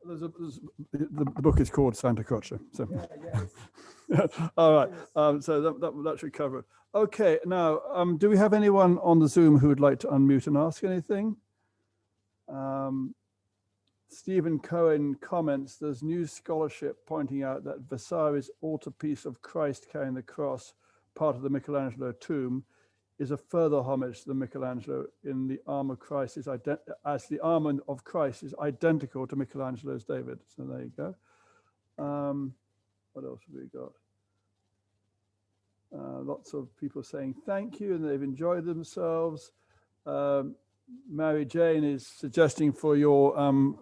Speaker 1: The book is called Santa Croce. So. All right. So that should cover it. Okay. Now, do we have anyone on the Zoom who would like to unmute and ask anything? Stephen Cohen comments, there's new scholarship pointing out that Vasari's altarpiece of Christ carrying the cross, part of the Michelangelo tomb, is a further homage to the Michelangelo in the armor Christ is as the armor of Christ is identical to Michelangelo's David. So there you go. What else have we got? Lots of people saying thank you and they've enjoyed themselves. Mary Jane is suggesting for your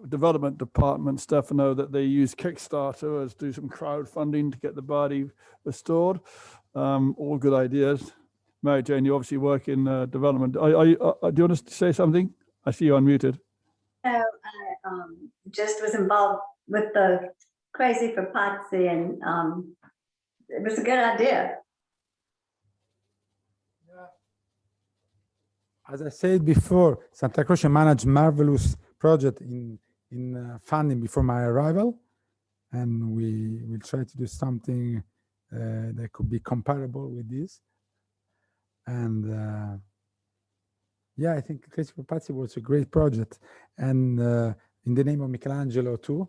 Speaker 1: development department, Stefano, that they use Kickstarter as do some crowdfunding to get the body restored. All good ideas. Mary Jane, you obviously work in development. Do you want to say something? I see you unmuted.
Speaker 9: No, I just was involved with the Crazy for Pazzi, and it was a good idea.
Speaker 2: As I said before, Santa Croce managed marvelous project in funding before my arrival, and we will try to do something that could be comparable with this. And yeah, I think Crazy for Pazzi was a great project, and in the name of Michelangelo too,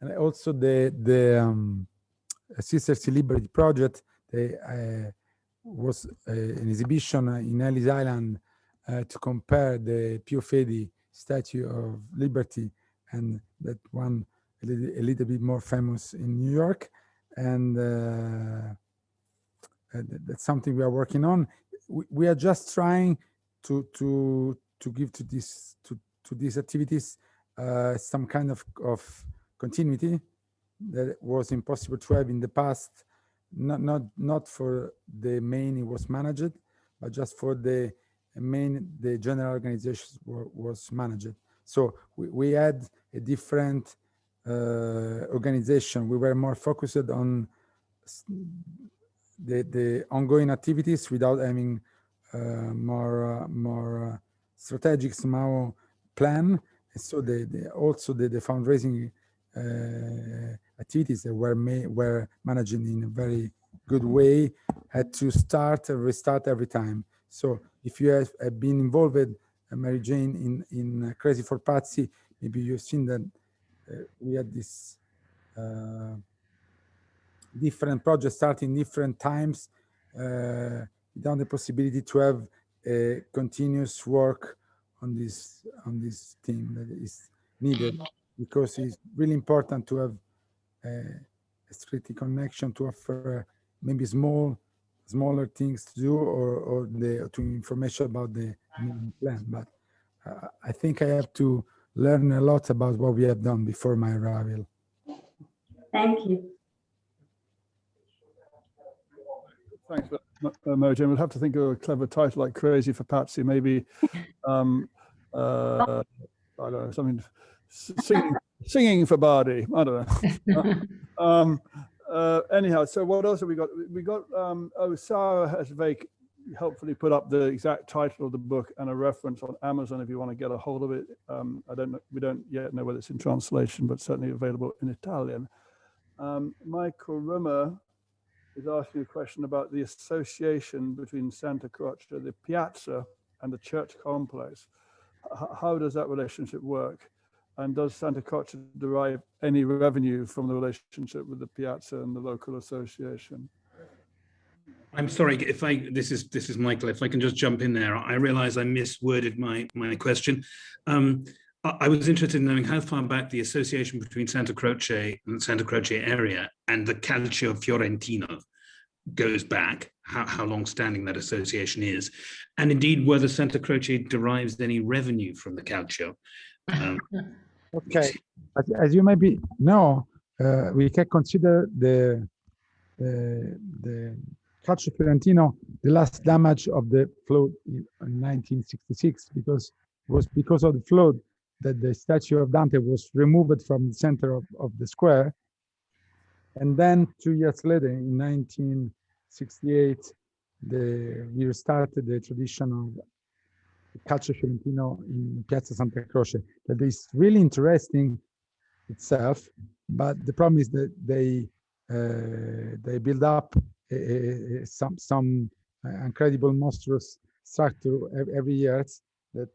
Speaker 2: and also the Sisters in Liberty project. Was an exhibition in Ellis Island to compare the Pio Fedi Statue of Liberty and that one a little bit more famous in New York, and that's something we are working on. We are just trying to give to these activities some kind of continuity that was impossible to have in the past. Not for the main it was managed, but just for the general organization was managed. So we had a different organization. We were more focused on the ongoing activities without having more strategic somehow plan. So also the fundraising activities that were managed in a very good way had to start and restart every time. So if you have been involved, Mary Jane, in Crazy for Pazzi, maybe you've seen that we had this different projects starting different times without the possibility to have a continuous work on this theme that is needed, because it's really important to have a strict connection to offer maybe smaller things to do or to information about the plan. But I think I have to learn a lot about what we have done before my arrival.
Speaker 9: Thank you.
Speaker 1: Thanks, Mary Jane. We'll have to think of a clever title like Crazy for Pazzi, maybe. I don't know, something singing for Bardi. I don't know. Anyhow, so what else have we got? We got Sarah has very helpfully put up the exact title of the book and a reference on Amazon if you want to get a hold of it. I don't know, we don't yet know whether it's in translation, but certainly available in Italian. Michael Rimmer is asking a question about the association between Santa Croce, the piazza, and the church complex. How does that relationship work? And does Santa Croce derive any revenue from the relationship with the piazza and the local association?
Speaker 6: I'm sorry, this is Michael, if I can just jump in there. I realize I misworded my question. I was interested in knowing how far back the association between Santa Croce and the Santa Croce area and the Calcio Fiorentino goes back, how long-standing that association is, and indeed whether Santa Croce derives any revenue from the Calcio.
Speaker 2: Okay, as you maybe know, we can consider the the Calcio Fiorentino, the last damage of the flood in 1966, because of the flood that the statue of Dante was removed from the center of the square. And then 2 years later, in 1968, we restarted the tradition of Calcio Fiorentino in Piazza Santa Croce. That is really interesting itself, but the problem is that they build up some incredible monstrous structure every year that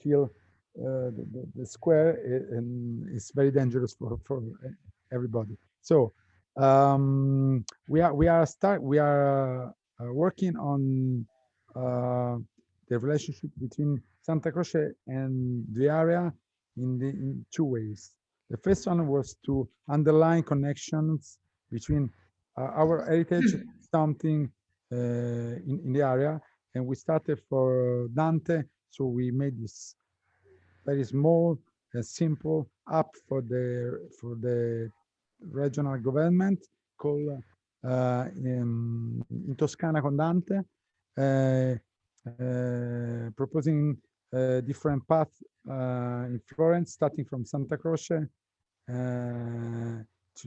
Speaker 2: kill the square, and it's very dangerous for everybody. So we are working on the relationship between Santa Croce and the area in two ways. The first one was to underline connections between our heritage, something in the area, and we started for Dante. So we made this very small and simple app for the regional government called in Toscana con Dante, proposing different paths in Florence, starting from Santa Croce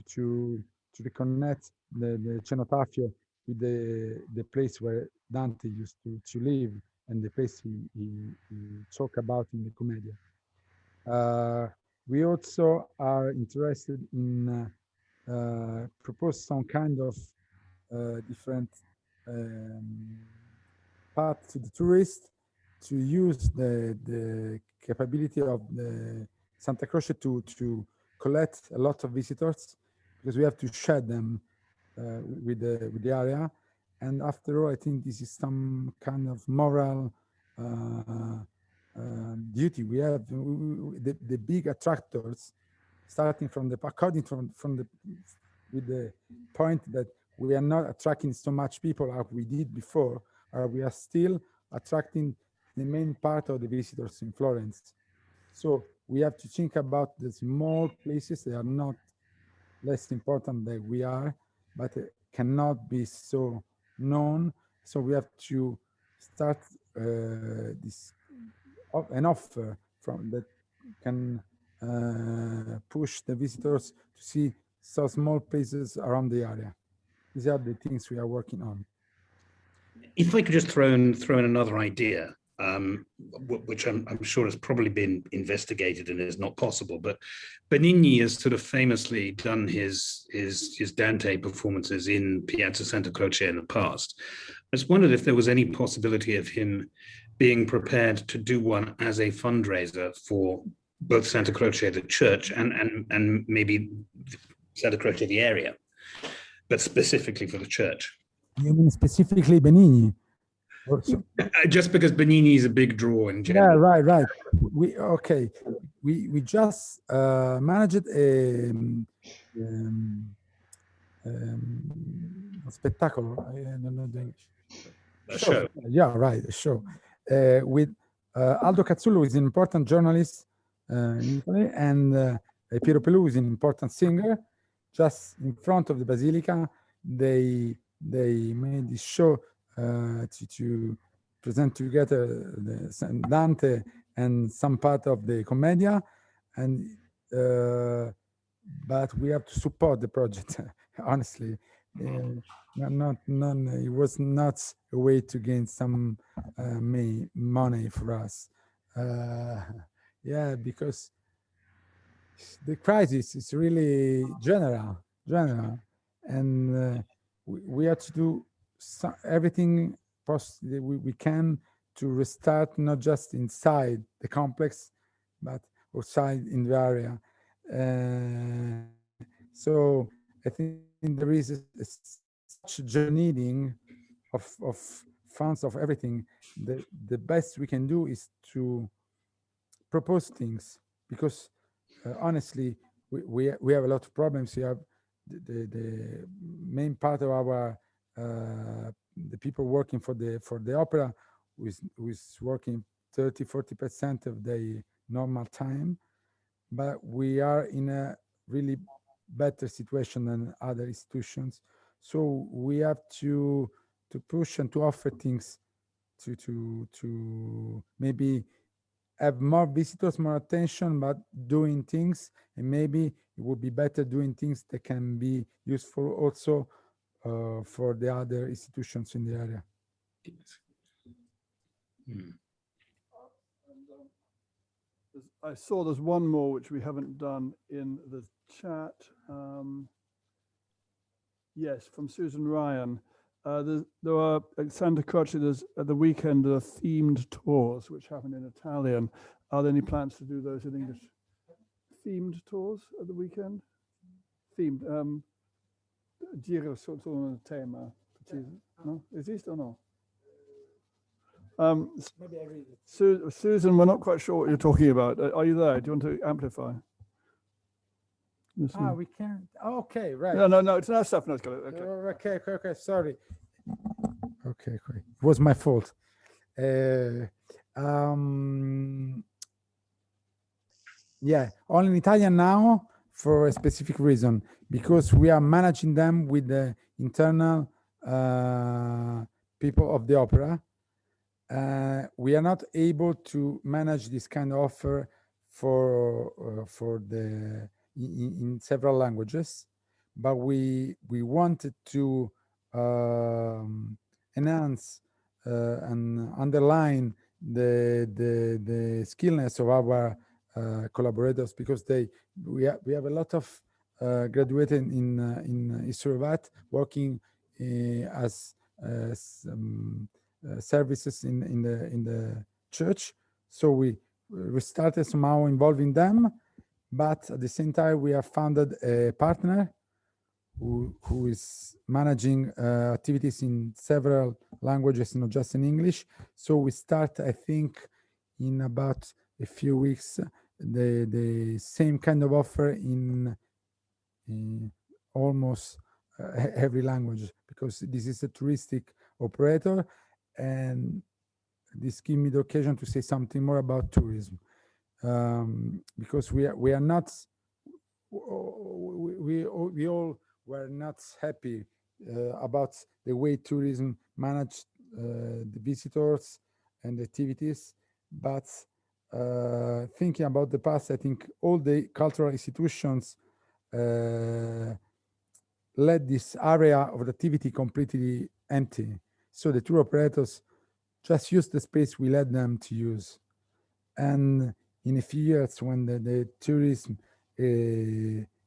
Speaker 2: to reconnect the Cenotafio with the place where Dante used to live and the place he talked about in the Commedia. We also are interested in propose some kind of different path to the tourist to use the capability of the Santa Croce to collect a lot of visitors, because we have to share them with the area. And after all, I think this is some kind of moral duty. We have the big attractors, starting from the with the point that we are not attracting so much people as we did before, or we are still attracting the main part of the visitors in Florence. So we have to think about the small places that are not less important than we are, but cannot be so known. So we have to start an offer from that can push the visitors to see so small places around the area. These are the things we are working on.
Speaker 6: If I could just throw in another idea, which I'm sure has probably been investigated and is not possible, but Benigni has sort of famously done his Dante performances in Piazza Santa Croce in the past. I just wondered if there was any possibility of him being prepared to do one as a fundraiser for both Santa Croce, the church, and maybe Santa Croce, the area, but specifically for the church.
Speaker 2: You mean specifically Benigni?
Speaker 6: Just because Benigni is a big draw in general.
Speaker 2: Yeah, right. We just managed a spettacolo. I don't know the English.
Speaker 6: A show.
Speaker 2: Yeah, right. A show with Aldo Cazzullo, who is an important journalist in Italy, and Piero Pelù is an important singer. Just in front of the Basilica, they made this show to present together the Dante and some part of the Commedia, and but we have to support the project. Honestly, it was not a way to gain some money for us. Yeah, because the crisis is really general, and we have to do everything we can to restart, not just inside the complex, but outside in the area. So I think there is such a needing of funds, of everything. The best we can do is to propose things, because honestly, we have a lot of problems. We have the main part of our the people working for the opera who is working 30-40% of their normal time, but we are in a really better situation than other institutions. So we have to push and to offer things to maybe have more visitors, more attention, but doing things, and maybe it would be better doing things that can be useful also for the other institutions in the area.
Speaker 1: I saw there's one more which we haven't done in the chat. Yes, from Susan Ryan. There are at Santa Croce, there's at the weekend, there are themed tours which happen in Italian. Are there any plans to do those in English? Themed tours at the weekend? Themed. Giro sotto un tema. No? Esiste or no?
Speaker 2: Maybe I read it.
Speaker 1: Susan, we're not quite sure what you're talking about. Are you there? Do you want to amplify? Listen.
Speaker 2: We can't. Okay, right.
Speaker 1: No, it's not stuff. No, it's got it.
Speaker 2: Okay, sorry. Okay, great. It was my fault. Yeah, only in Italian now for a specific reason, because we are managing them with the internal people of the opera. We are not able to manage this kind of offer for the in several languages, but we wanted to enhance and underline the skillness of our collaborators, because we have a lot of graduated in history of art working as services in the church. So we started somehow involving them, but at the same time we have founded a partner who is managing activities in several languages, not just in English. So we start, I think, in about a few weeks, the same kind of offer in almost every language, because this is a touristic operator, and this gives me the occasion to say something more about tourism, because we all were not happy about the way tourism managed the visitors and activities, but thinking about the past, I think all the cultural institutions let this area of activity completely empty. So the tour operators just use the space we let them to use. And in a few years, when the tourism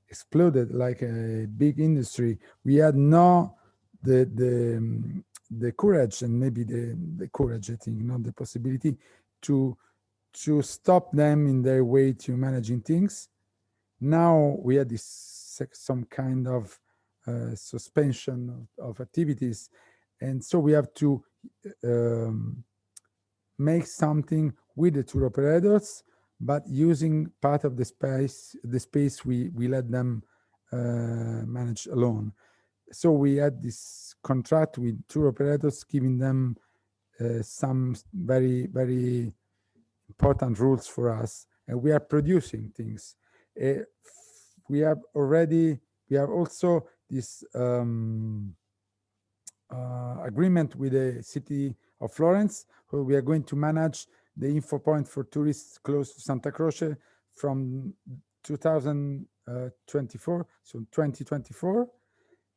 Speaker 2: exploded like a big industry, we had the courage, and maybe the courage, I think, not the possibility to stop them in their way to managing things. Now we had some kind of suspension of activities, and so we have to make something with the tour operators, but using part of the space we let them manage alone. So we had this contract with tour operators, giving them some very, very important rules for us, and we are producing things. We have also this agreement with the city of Florence, where we are going to manage the info point for tourists close to Santa Croce from 2024, so 2024.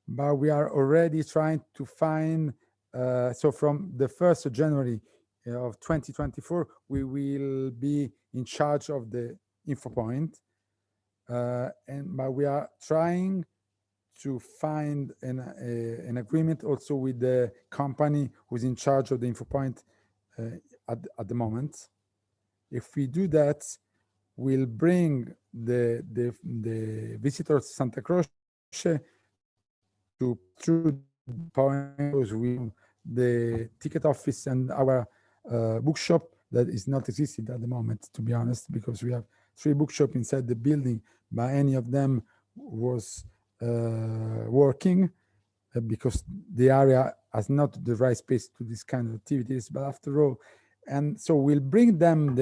Speaker 2: But we are already trying to find, so from the 1st of January of 2024, we will be in charge of the info point. But we are trying to find an agreement also with the company who's in charge of the info point at the moment. If we do that, we'll bring the visitors to Santa Croce to through points with the ticket office and our bookshop that is not existing at the moment, to be honest, because we have 3 bookshops inside the building, but any of them was working because the area has not the right space to this kind of activities. But after all, and so we'll bring them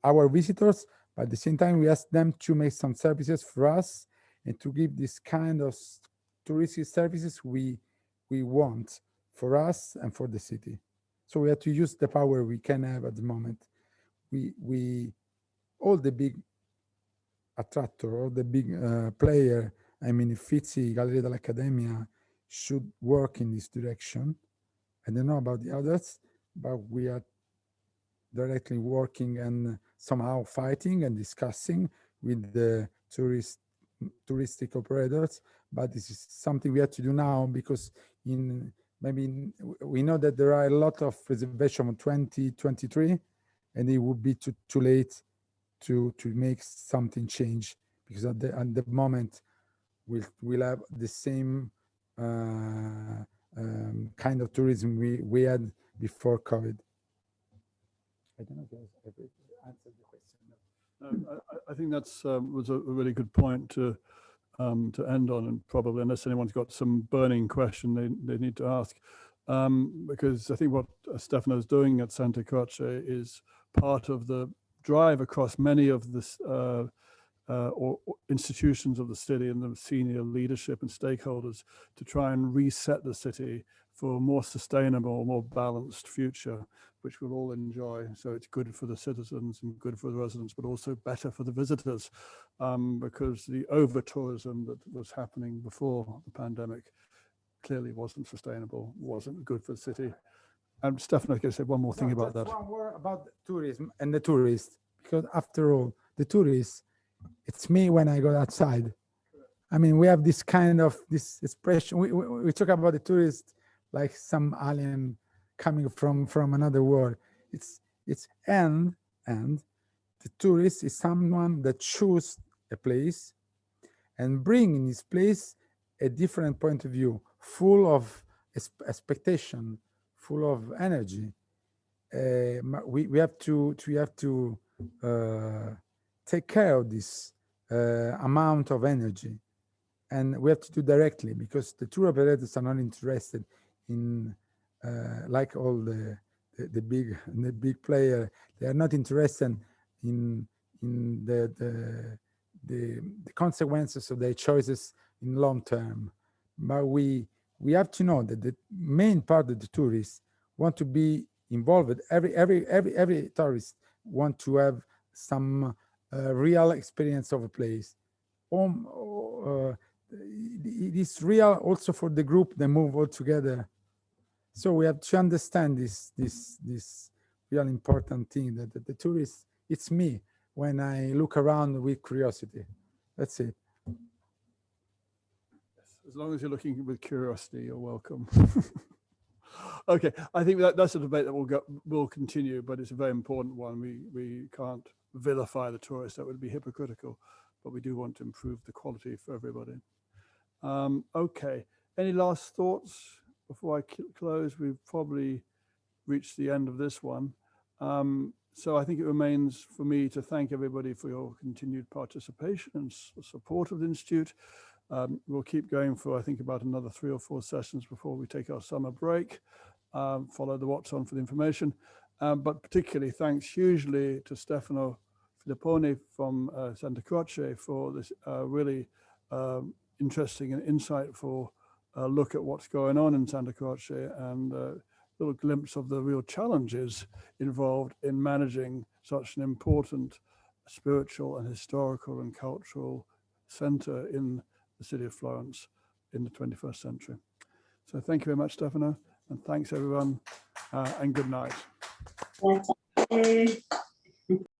Speaker 2: our visitors, but at the same time we ask them to make some services for us and to give this kind of touristic services we want for us and for the city. So we have to use the power we can have at the moment. We all the big attractor, all the big player, I mean, Uffizi, Galleria dell'Accademia should work in this direction. I don't know about the others, but we are directly working and somehow fighting and discussing with the touristic operators. But this is something we have to do now, because we know that there are a lot of reservations for 2023, and it would be too late to make something change, because at the moment we'll have the same kind of tourism we had before COVID. I don't know if I've answered the question.
Speaker 1: No, I think that's was a really good point to end on, and probably, unless anyone's got some burning question they need to ask, because I think what Stefano is doing at Santa Croce is part of the drive across many of the or institutions of the city and the senior leadership and stakeholders to try and reset the city for a more sustainable, more balanced future, which we'll all enjoy. So it's good for the citizens and good for the residents, but also better for the visitors, because the over-tourism that was happening before the pandemic clearly wasn't sustainable, wasn't good for the city. And Stefano, can I say one more thing about that?
Speaker 2: One word about tourism and the tourists, because after all, the tourists, it's me when I go outside. I mean, we have this kind of this expression. We talk about the tourists like some alien coming from another world. It's and the tourist is someone that chooses a place and bring in this place a different point of view, full of expectation, full of energy. We have to take care of this amount of energy, and we have to do directly, because the tour operators are not interested in like all the big player. They are not interested in the consequences of their choices in long term. But we have to know that the main part of the tourists want to be involved. Every tourist want to have some real experience of a place. It is real also for the group that move all together. So we have to understand this real important thing, that the tourist, it's me when I look around with curiosity. That's it.
Speaker 1: As long as you're looking with curiosity, you're welcome. Okay, I think that's a debate that will continue, but it's a very important one. We can't vilify the tourists; that would be hypocritical. But we do want to improve the quality for everybody. Okay, any last thoughts before I close? We've probably reached the end of this one. So I think it remains for me to thank everybody for your continued participation and support of the Institute. We'll keep going for, I think, about another 3 or 4 sessions before we take our summer break. Follow the What's On for the information. But particularly thanks hugely to Stefano Filipponi from Santa Croce for this really interesting and insightful look at what's going on in Santa Croce, and a little glimpse of the real challenges involved in managing such an important spiritual and historical and cultural center in the city of Florence in the 21st century. So thank you very much, Stefano, and thanks everyone, and good night.